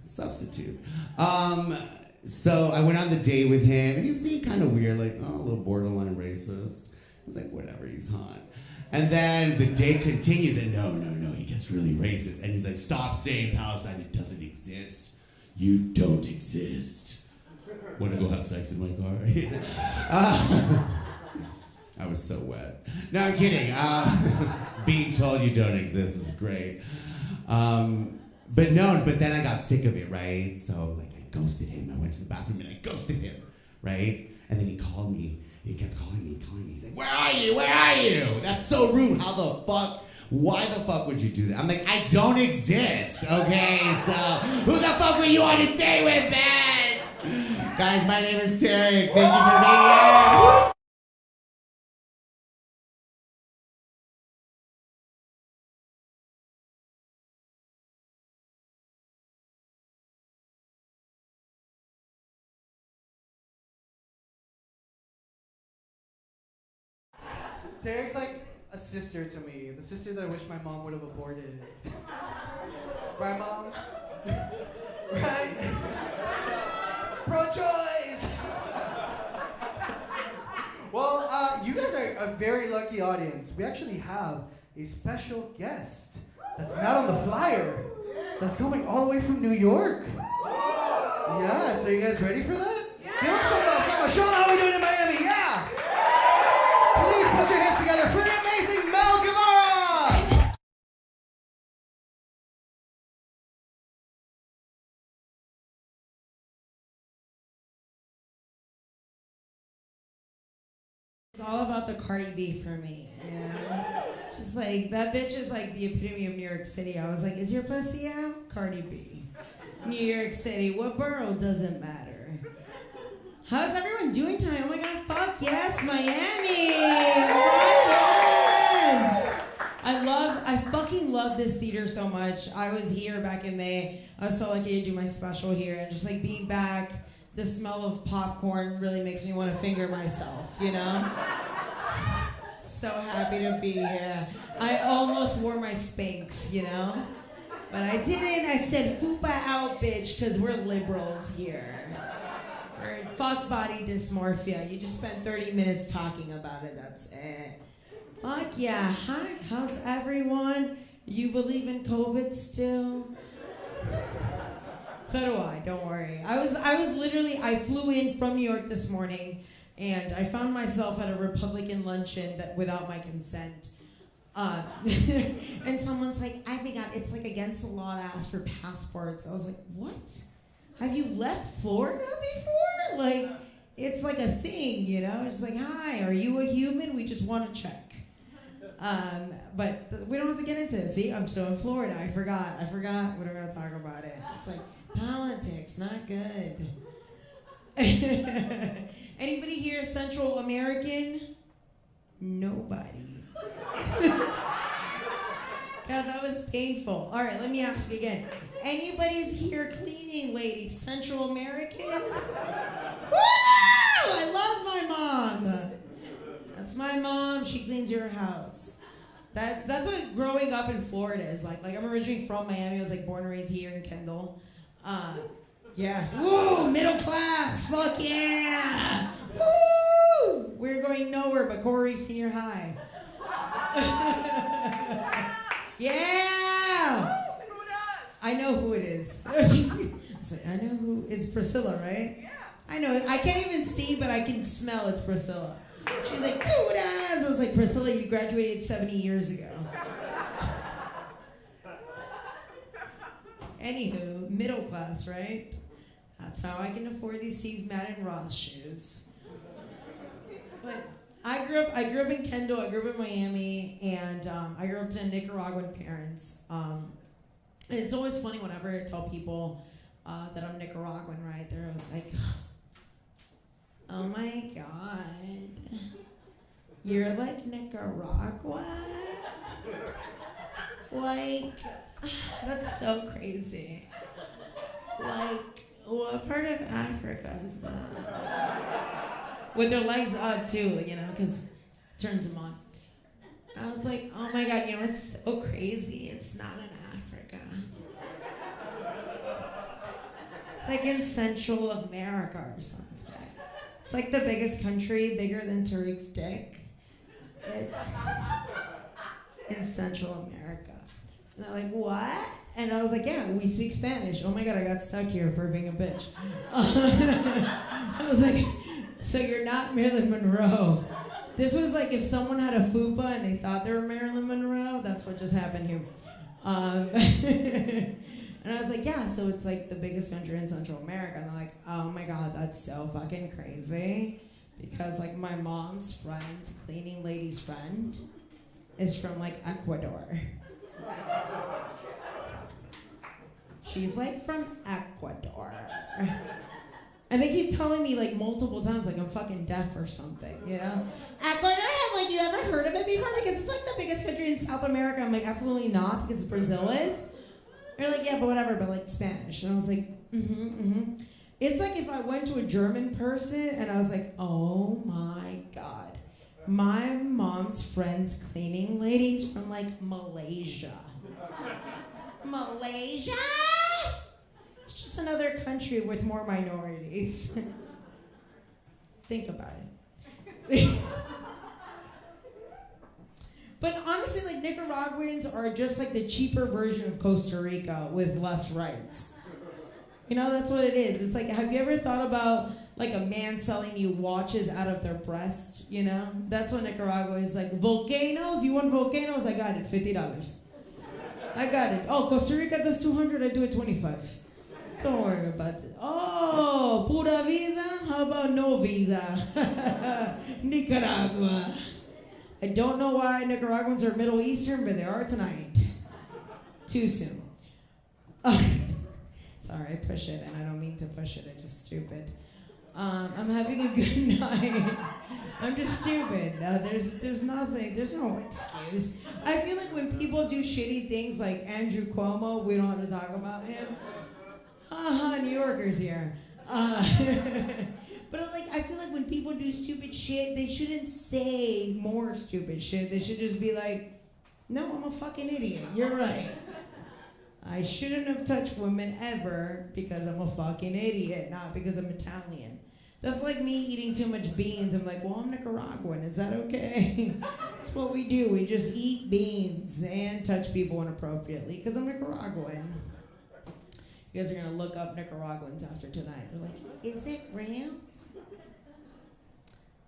Substitute. So I went on the date with him, and he was being kind of weird, like, oh, a little borderline racist. I was like, whatever, he's hot. And then the date continues, and no, he gets really racist. And he's like, stop saying Palestine, it doesn't exist. You don't exist. Wanna go have sex in my car? I was so wet. No, I'm kidding. Being told you don't exist is great. But then I got sick of it, right? So like I ghosted him. I went to the bathroom and I ghosted him, right? And then he called me. He kept calling me. He's like, where are you? Where are you? That's so rude. How the fuck? Why the fuck would you do that? I'm like, I don't exist, okay? So who the fuck were you on a date with, bitch? Guys, my name is Terry. Thank you for being here. Tarek's like a sister to me, the sister that I wish my mom would have aborted. Right, Mom? Right? Pro-choice! Well, you guys are a very lucky audience. We actually have a special guest that's not on the flyer, that's coming all the way from New York. Yeah, so you guys ready for that? Give them some love. Come on, show them how we do it in Miami. Yeah. Please put your hands together for the amazing Mel Guevara. It's all about the Cardi B for me, you know? She's like, that bitch is like the epitome of New York City. I was like, is your pussy out? Cardi B. New York City, what borough? Doesn't matter. How's everyone doing tonight? Oh my God, fuck yes, Miami! Fuck yes! I fucking love this theater so much. I was here back in May. I was so lucky to do my special here, and just like being back, the smell of popcorn really makes me want to finger myself, you know? So happy to be here. I almost wore my Spanx, you know? But I didn't. I said, fupa out, bitch, because we're liberals here. Or fuck body dysmorphia. You just spent 30 minutes talking about it. That's it. Fuck yeah. Hi. How's everyone? You believe in COVID still? So do I. Don't worry. I flew in from New York this morning, and I found myself at a Republican luncheon that without my consent. And someone's like, oh my God, it's like against the law to ask for passports. I was like, what? Have you left Florida before? Like, it's like a thing, you know? It's like, hi, are you a human? We just want to check. But we don't have to get into it. See, I'm still in Florida. I forgot. We're not going to talk about it. It's like, politics, not good. Anybody here Central American? Nobody. God, that was painful. All right, let me ask you again. Anybody's here cleaning ladies? Central American? Woo! I love my mom. That's my mom. She cleans your house. That's what growing up in Florida is like. Like, I'm originally from Miami. I was like born and raised here in Kendall. Yeah. Woo! Middle class. Fuck yeah! Woo! We're going nowhere but Coral Reef Senior High. Yeah! I know who it is. I was like, I know who. It's Priscilla, right? Yeah. I know. I can't even see, but I can smell it's Priscilla. She's like, kudas! I was like, Priscilla, you graduated 70 years ago. Anywho, middle class, right? That's how I can afford these Steve Madden Ross shoes. But I grew up in Kendall, I grew up in Miami, and I grew up to Nicaraguan parents. And it's always funny whenever I tell people that I'm Nicaraguan, right? They're always like, oh my God, you're like Nicaragua? Like, that's so crazy. Like, what part of Africa is that? With their legs up too, you know, because it turns them on. I was like, oh my God, you know, it's so crazy. It's not in Africa. It's like in Central America or something. It's like the biggest country, bigger than Tariq's dick. It's in Central America. And they're like, what? And I was like, yeah, we speak Spanish. Oh my God, I got stuck here for being a bitch. I was like, so you're not Marilyn Monroe. This was like if someone had a fupa and they thought they were Marilyn Monroe, that's what just happened here. And I was like, yeah, so it's like the biggest country in Central America. And they're like, oh my God, that's so fucking crazy. Because like my mom's friend's cleaning lady's friend is from like Ecuador. She's like from Ecuador. And they keep telling me like multiple times like I'm fucking deaf or something, you know? Ecuador, have like you ever heard of it before? Because it's like the biggest country in South America. I'm like, absolutely not, because Brazil is. They're like, yeah, but whatever, but like Spanish. And I was like, It's like if I went to a German person and I was like, oh my God, my mom's friend's cleaning ladies from like Malaysia. Malaysia? It's just another country with more minorities. Think about it. But honestly, like Nicaraguans are just like the cheaper version of Costa Rica with less rights. You know, that's what it is. It's like, have you ever thought about like a man selling you watches out of their breast? You know, that's what Nicaragua is like. Volcanoes? You want volcanoes? I got it. $50. I got it. Oh, Costa Rica does 200. I do it 25. Don't worry about it. Oh, pura vida? How about no vida? Nicaragua. I don't know why Nicaraguans are Middle Eastern, but they are tonight. Too soon. Sorry, I push it, and I don't mean to push it. I'm just stupid. I'm having a good night. I'm just stupid. There's nothing. There's no excuse. I feel like when people do shitty things like Andrew Cuomo, we don't have to talk about him. New Yorkers here. But like, I feel like when people do stupid shit, they shouldn't say more stupid shit. They should just be like, no, I'm a fucking idiot. You're right. I shouldn't have touched women ever because I'm a fucking idiot, not because I'm Italian. That's like me eating too much beans. I'm like, well, I'm Nicaraguan. Is that okay? That's what we do. We just eat beans and touch people inappropriately because I'm Nicaraguan. You guys are going to look up Nicaraguans after tonight. They're like, is it real?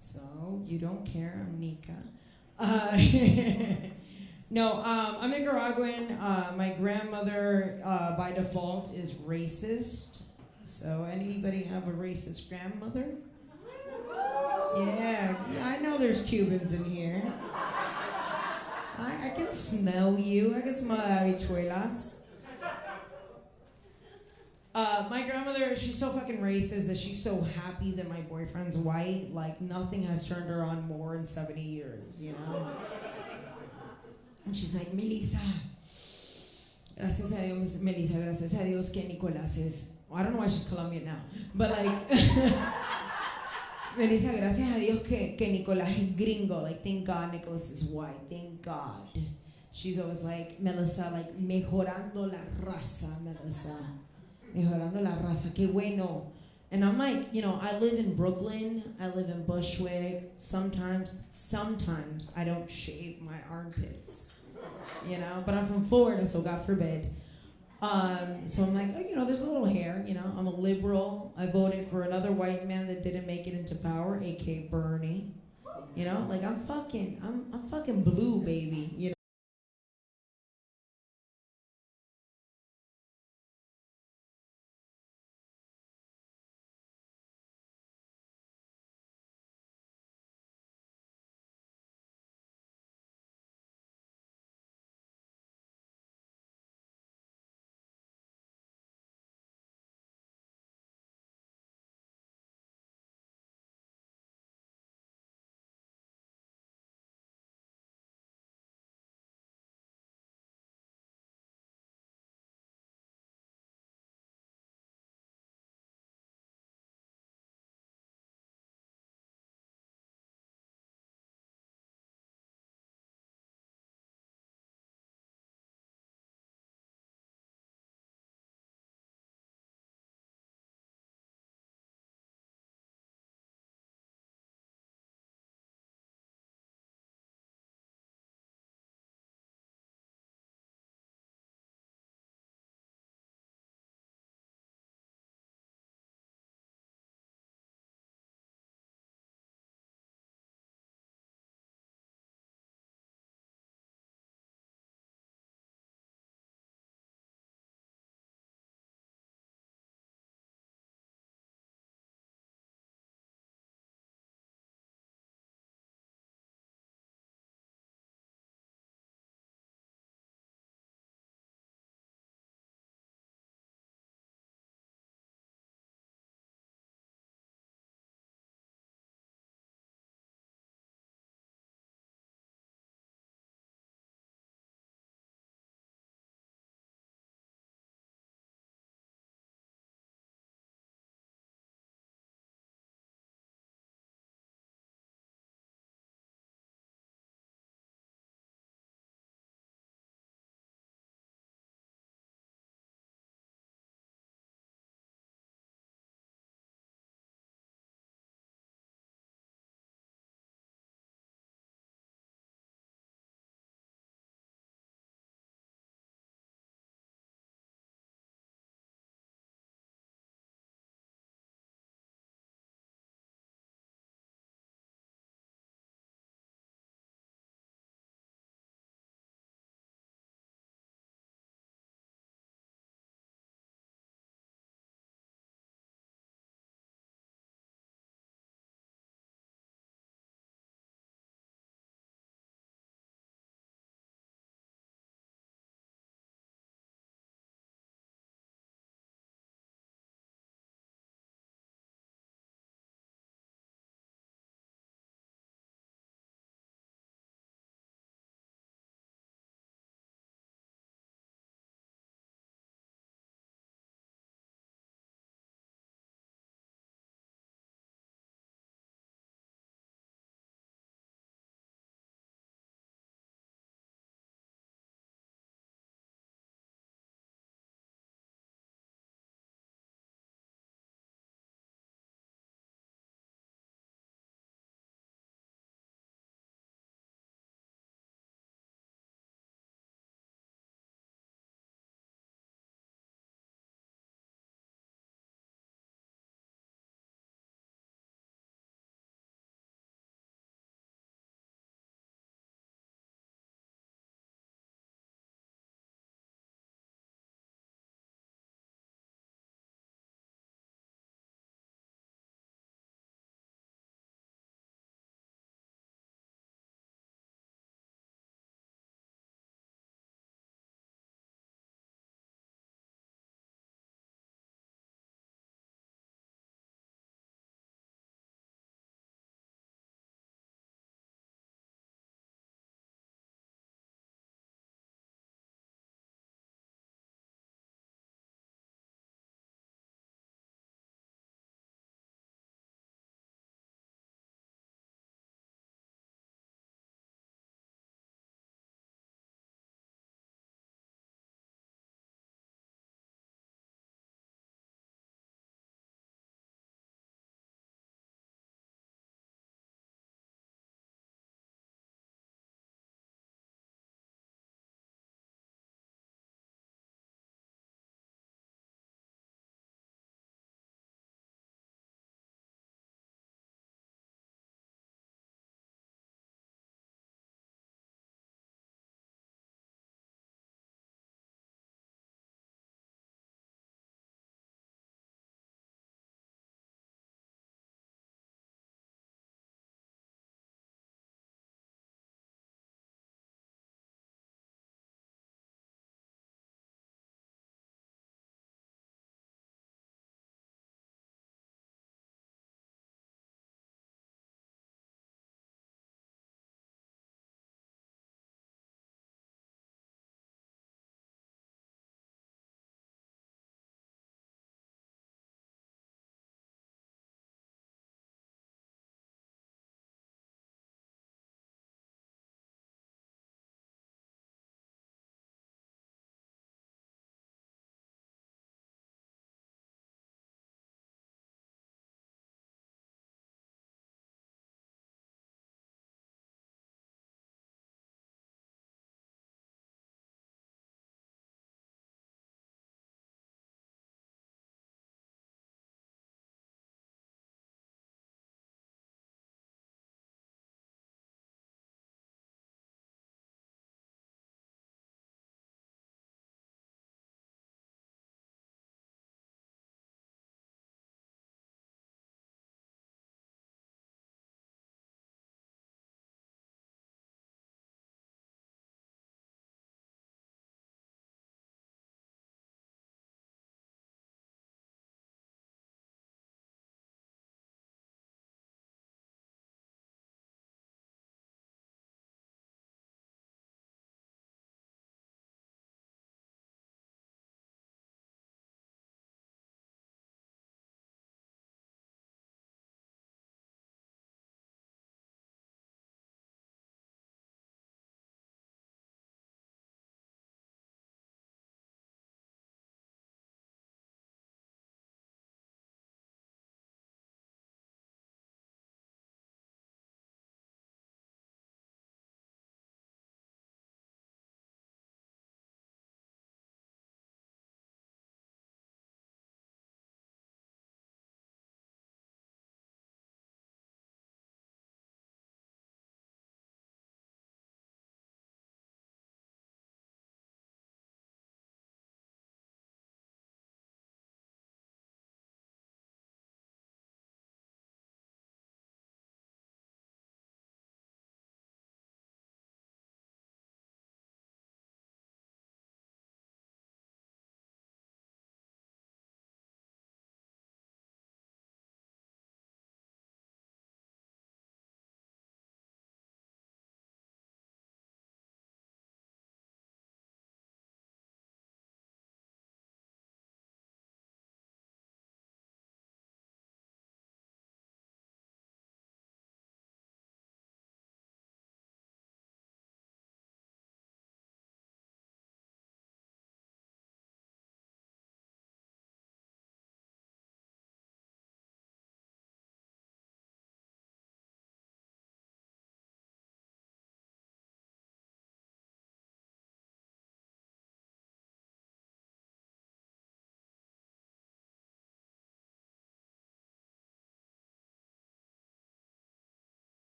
So, you don't care. I'm Nika. No, I'm Nicaraguan. My grandmother, by default, is racist. So, anybody have a racist grandmother? Yeah, I know there's Cubans in here. I can smell you. I can smell habichuelas. My grandmother, she's so fucking racist that she's so happy that my boyfriend's white. Like, nothing has turned her on more in 70 years, you know? And she's like, Melissa, gracias a Dios, Melissa, gracias a Dios que Nicolás es, I don't know why she's Colombian now, but like, Melissa, gracias a Dios que Nicolás es gringo, like, thank God Nicholas is white, thank God. She's always like, Melissa, like, mejorando la raza, Melissa, mejorando la raza, que bueno. And I'm like, you know, I live in Brooklyn, I live in Bushwick, sometimes I don't shave my armpits, you know, but I'm from Florida, so God forbid. So I'm like, oh, you know, there's a little hair, you know, I'm a liberal, I voted for another white man that didn't make it into power, aka Bernie, you know, like I'm fucking blue, baby, you know.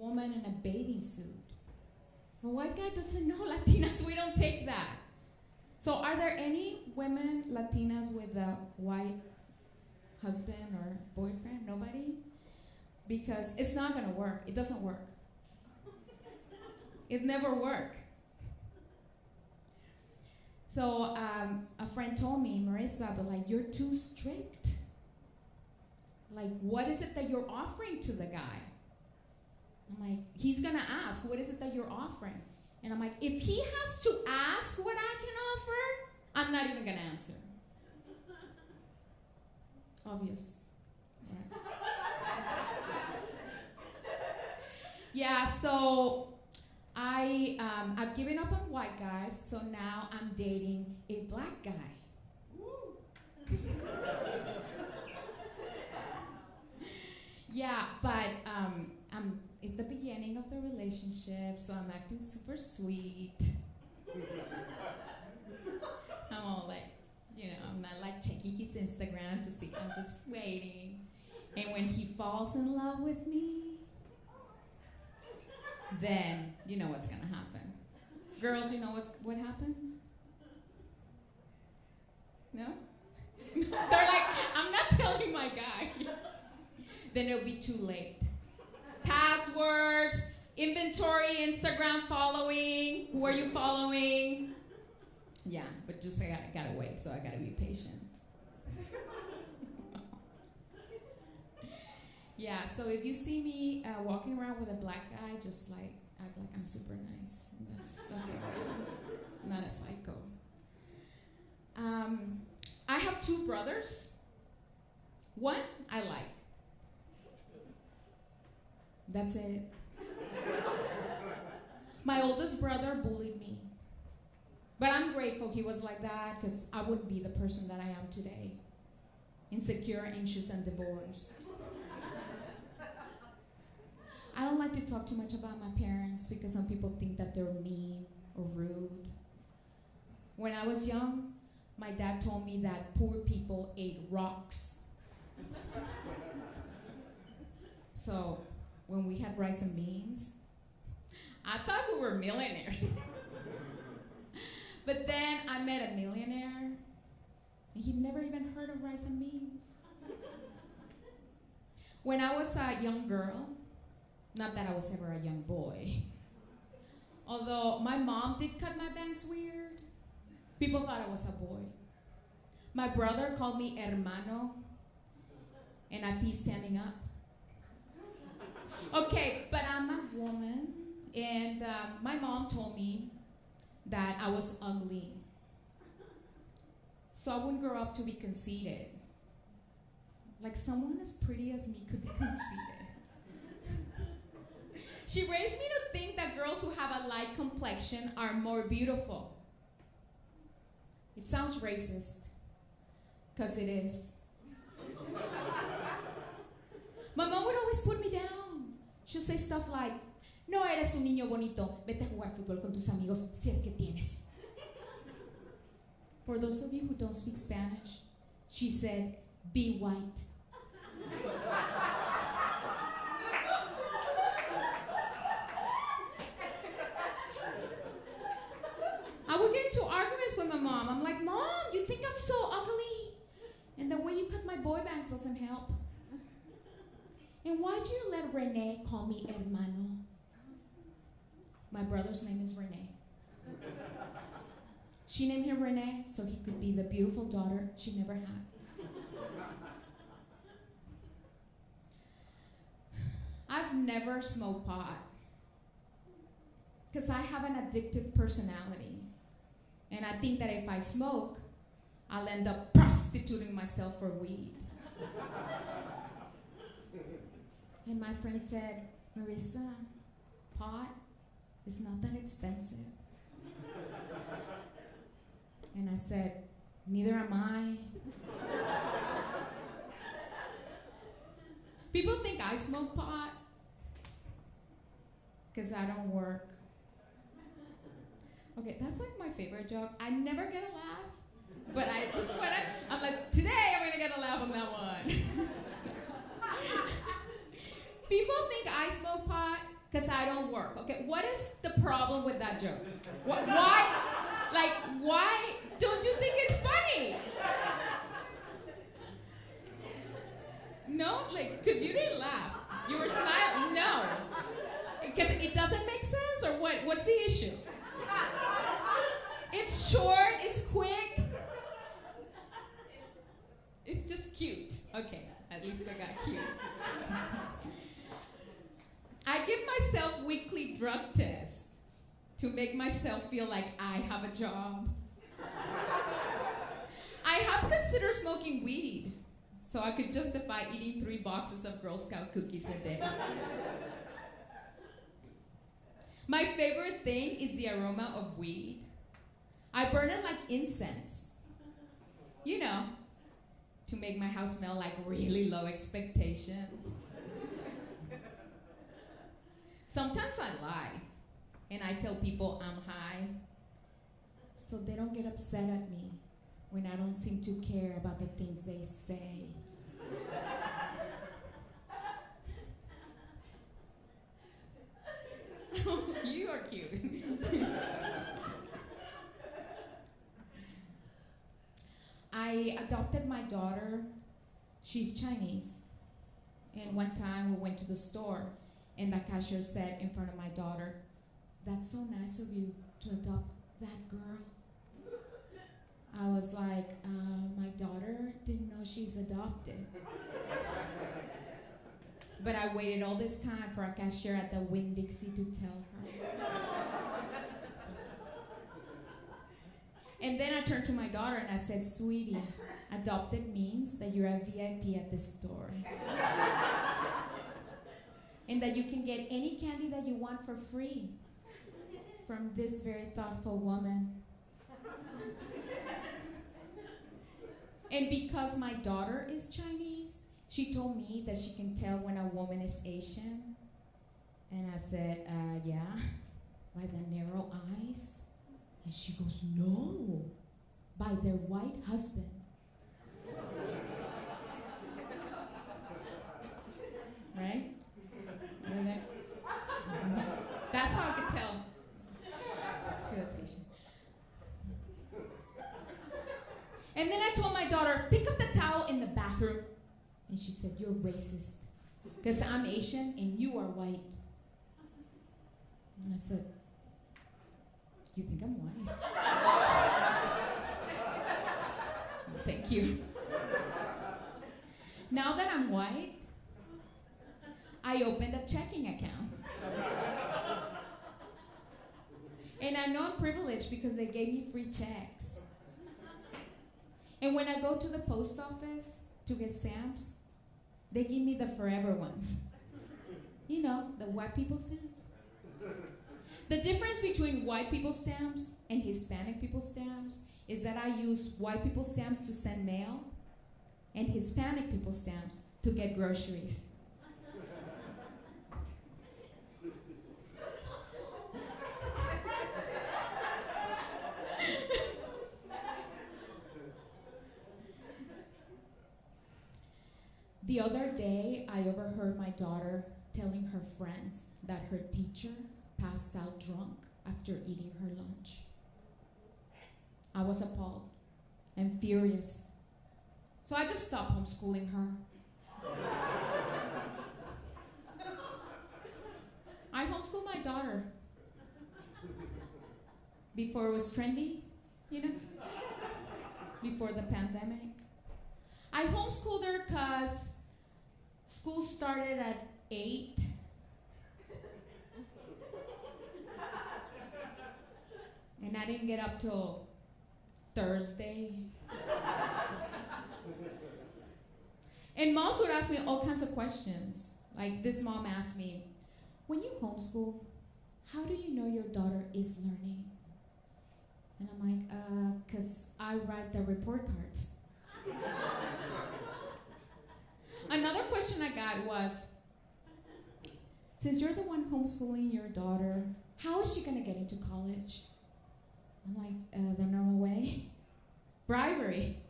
woman in a bathing suit. A white guy doesn't know Latinas. We don't take that. So are there any women, Latinas, with a white husband or boyfriend? Nobody? Because it's not going to work. It doesn't work. It never works. So a friend told me, Marissa, but like, you're too strict. Like, what is it that you're offering to the guy? I'm like, he's gonna ask, what is it that you're offering? And I'm like, if he has to ask what I can offer, I'm not even gonna answer. Obvious. Right? Yeah, so I've given up on white guys, so now I'm dating a black guy. Yeah, but I'm at the beginning of the relationship, so I'm acting super sweet. I'm all like, I'm not like checking his Instagram to see, I'm just waiting. And when he falls in love with me, then you know what's gonna happen. Girls, you know what happens? No? They're like, I'm not telling my guy. Then it'll be too late. Passwords, inventory, Instagram following. Who are you following? Yeah, but just I gotta wait, so I gotta be patient. Yeah, so if you see me walking around with a black guy, just like act like I'm super nice. That's it. I'm not a psycho. I have 2 brothers. One I like. That's it. My oldest brother bullied me. But I'm grateful he was like that, because I wouldn't be the person that I am today. Insecure, anxious, and divorced. I don't like to talk too much about my parents because some people think that they're mean or rude. When I was young, my dad told me that poor people ate rocks. So when we had rice and beans, I thought we were millionaires. But then I met a millionaire, and he'd never even heard of rice and beans. When I was a young girl, not that I was ever a young boy, although my mom did cut my bangs weird, people thought I was a boy. My brother called me hermano, and I pee standing up. Okay, but I'm a woman, and my mom told me that I was ugly. So I wouldn't grow up to be conceited. Like someone as pretty as me could be conceited. She raised me to think that girls who have a light complexion are more beautiful. It sounds racist, because it is. My mom would always put me down. She'll say stuff like, no eres un niño bonito, vete a jugar fútbol con tus amigos, si es que tienes. For those of you who don't speak Spanish, she said, be white. I would get into arguments with my mom. I'm like, Mom, you think I'm so ugly? And the way you cut my boy bangs doesn't help. And why'd you let Renee call me hermano? My brother's name is Renee. She named him Renee so he could be the beautiful daughter she never had. I've never smoked pot because I have an addictive personality. And I think that if I smoke, I'll end up prostituting myself for weed. And my friend said, Marissa, pot is not that expensive. And I said, neither am I. People think I smoke pot because I don't work. Okay, that's like my favorite joke. I never get a laugh, but I just I'm like, today I'm gonna get a laugh on that one. People think I smoke pot Because I don't work. Okay, what is the problem with that joke? Why? Like, why don't you think it's funny? No? Like, because you didn't laugh. You were smiling. No. Because it doesn't make sense, or what? What's the issue? It's short, it's quick. It's just cute. Okay, at least I got cute. I give myself weekly drug tests to make myself feel like I have a job. I have considered smoking weed so I could justify eating 3 boxes of Girl Scout cookies a day. My favorite thing is the aroma of weed. I burn it like incense. You know, to make my house smell like really low expectations. Sometimes I lie, and I tell people I'm high, so they don't get upset at me when I don't seem to care about the things they say. You are cute. I adopted my daughter. She's Chinese. And one time we went to the store, and the cashier said in front of my daughter, "That's so nice of you to adopt that girl." I was like, my daughter didn't know she's adopted. But I waited all this time for a cashier at the Winn-Dixie to tell her. And then I turned to my daughter and I said, "Sweetie, adopted means that you're a VIP at this store. And that you can get any candy that you want for free from this very thoughtful woman." And because my daughter is Chinese, she told me that she can tell when a woman is Asian. And I said, yeah, by the narrow eyes. And she goes, "No, by their white husband." Right? Right there? That's how I could tell she was Asian. And then I told my daughter, "Pick up the towel in the bathroom." And she said, "You're racist, because I'm Asian and you are white." And I said, "You think I'm white?" Thank you. Now that I'm white, I opened a checking account. And I know I'm privileged because they gave me free checks. And when I go to the post office to get stamps, they give me the forever ones. You know, the white people stamps. The difference between white people stamps and Hispanic people stamps is that I use white people stamps to send mail and Hispanic people stamps to get groceries. The other day, I overheard my daughter telling her friends that her teacher passed out drunk after eating her lunch. I was appalled and furious, so I just stopped homeschooling her. I homeschooled my daughter before it was trendy, you know, before the pandemic. I homeschooled her because school started at 8. And I didn't get up till Thursday. And moms would ask me all kinds of questions. Like this mom asked me, "When you homeschool, how do you know your daughter is learning?" And I'm like, "'Cause I write the report cards." Another question I got was, "Since you're the one homeschooling your daughter, how is she gonna get into college?" I'm like, "The normal way, bribery."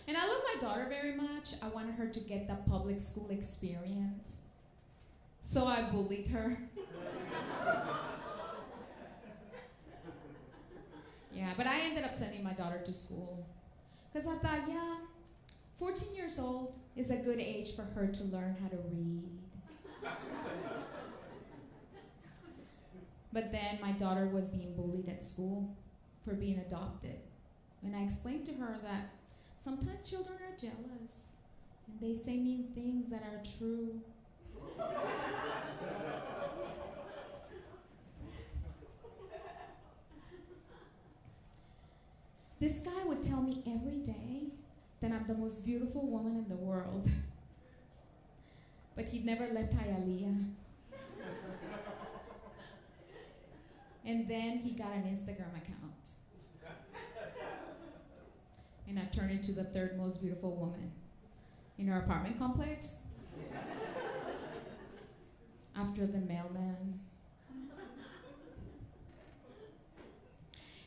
And I love my daughter very much. I wanted her to get the public school experience. So I bullied her. Yeah, but I ended up sending my daughter to school. Because I thought, yeah, 14 years old is a good age for her to learn how to read. But then my daughter was being bullied at school for being adopted. And I explained to her that sometimes children are jealous and they say mean things that are true. This guy would tell me every day that I'm the most beautiful woman in the world. But he'd never left Hialeah. And then he got an Instagram account. And I turned into the third most beautiful woman in our apartment complex. After the mailman.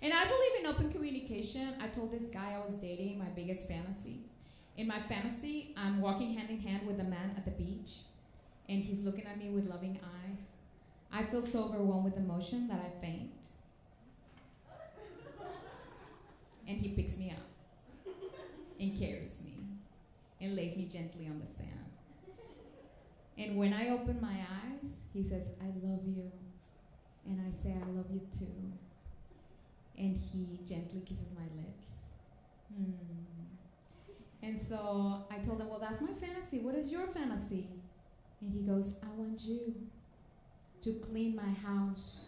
And I believe in open communication. I told this guy I was dating my biggest fantasy. In my fantasy, I'm walking hand in hand with a man at the beach, and he's looking at me with loving eyes. I feel so overwhelmed with emotion that I faint. And he picks me up and carries me and lays me gently on the sand. And when I open my eyes, he says, I love you. And I say, I love you too. And he gently kisses my lips. And so I told him, well, that's my fantasy. What is your fantasy? And he goes, I want you to clean my house.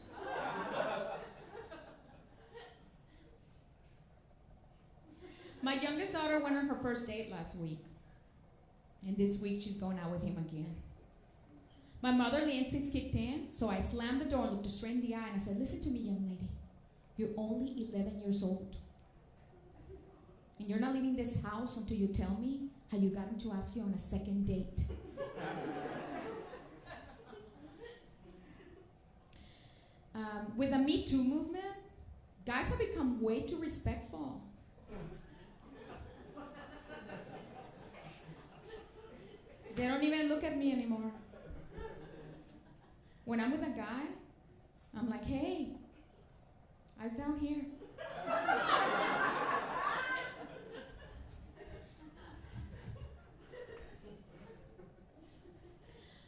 My youngest daughter went on her first date last week. And this week she's going out with him again. My motherly instincts kicked in, so I slammed the door and looked her straight in the eye and I said, listen to me, young lady. You're only 11 years old. And you're not leaving this house until you tell me how you got him to ask you on a second date. With the Me Too movement, guys have become way too respectful. They don't even look at me anymore. When I'm with a guy, I'm like, hey, eyes down here.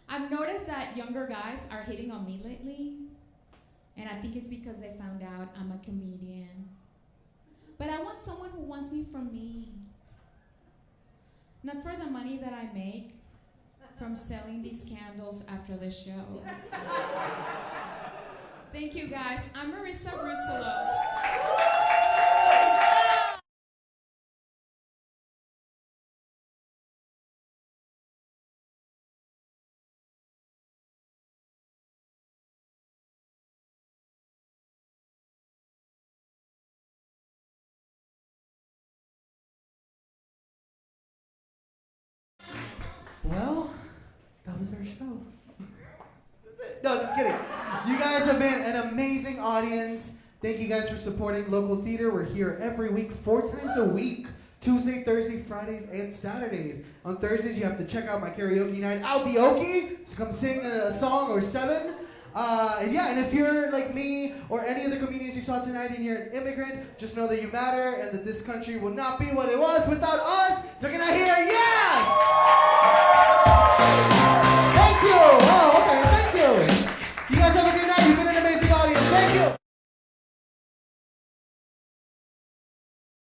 I've noticed that younger guys are hitting on me lately, and I think it's because they found out I'm a comedian. But I want someone who wants me for me. Not for the money that I make from selling these candles after the show. Thank you, guys. I'm Marissa Russolo. Well, that was our show. That's it. No, just kidding. You guys have been an amazing audience. Thank you guys for supporting local theater. We're here every week, 4 times a week. Tuesday, Thursday, Fridays, and Saturdays. On Thursdays, you have to check out my karaoke night, Outdioke. So come sing a song or 7. And if you're like me or any of the comedians you saw tonight and you're an immigrant, just know that you matter and that this country would not be what it was without us. So can I hear yes?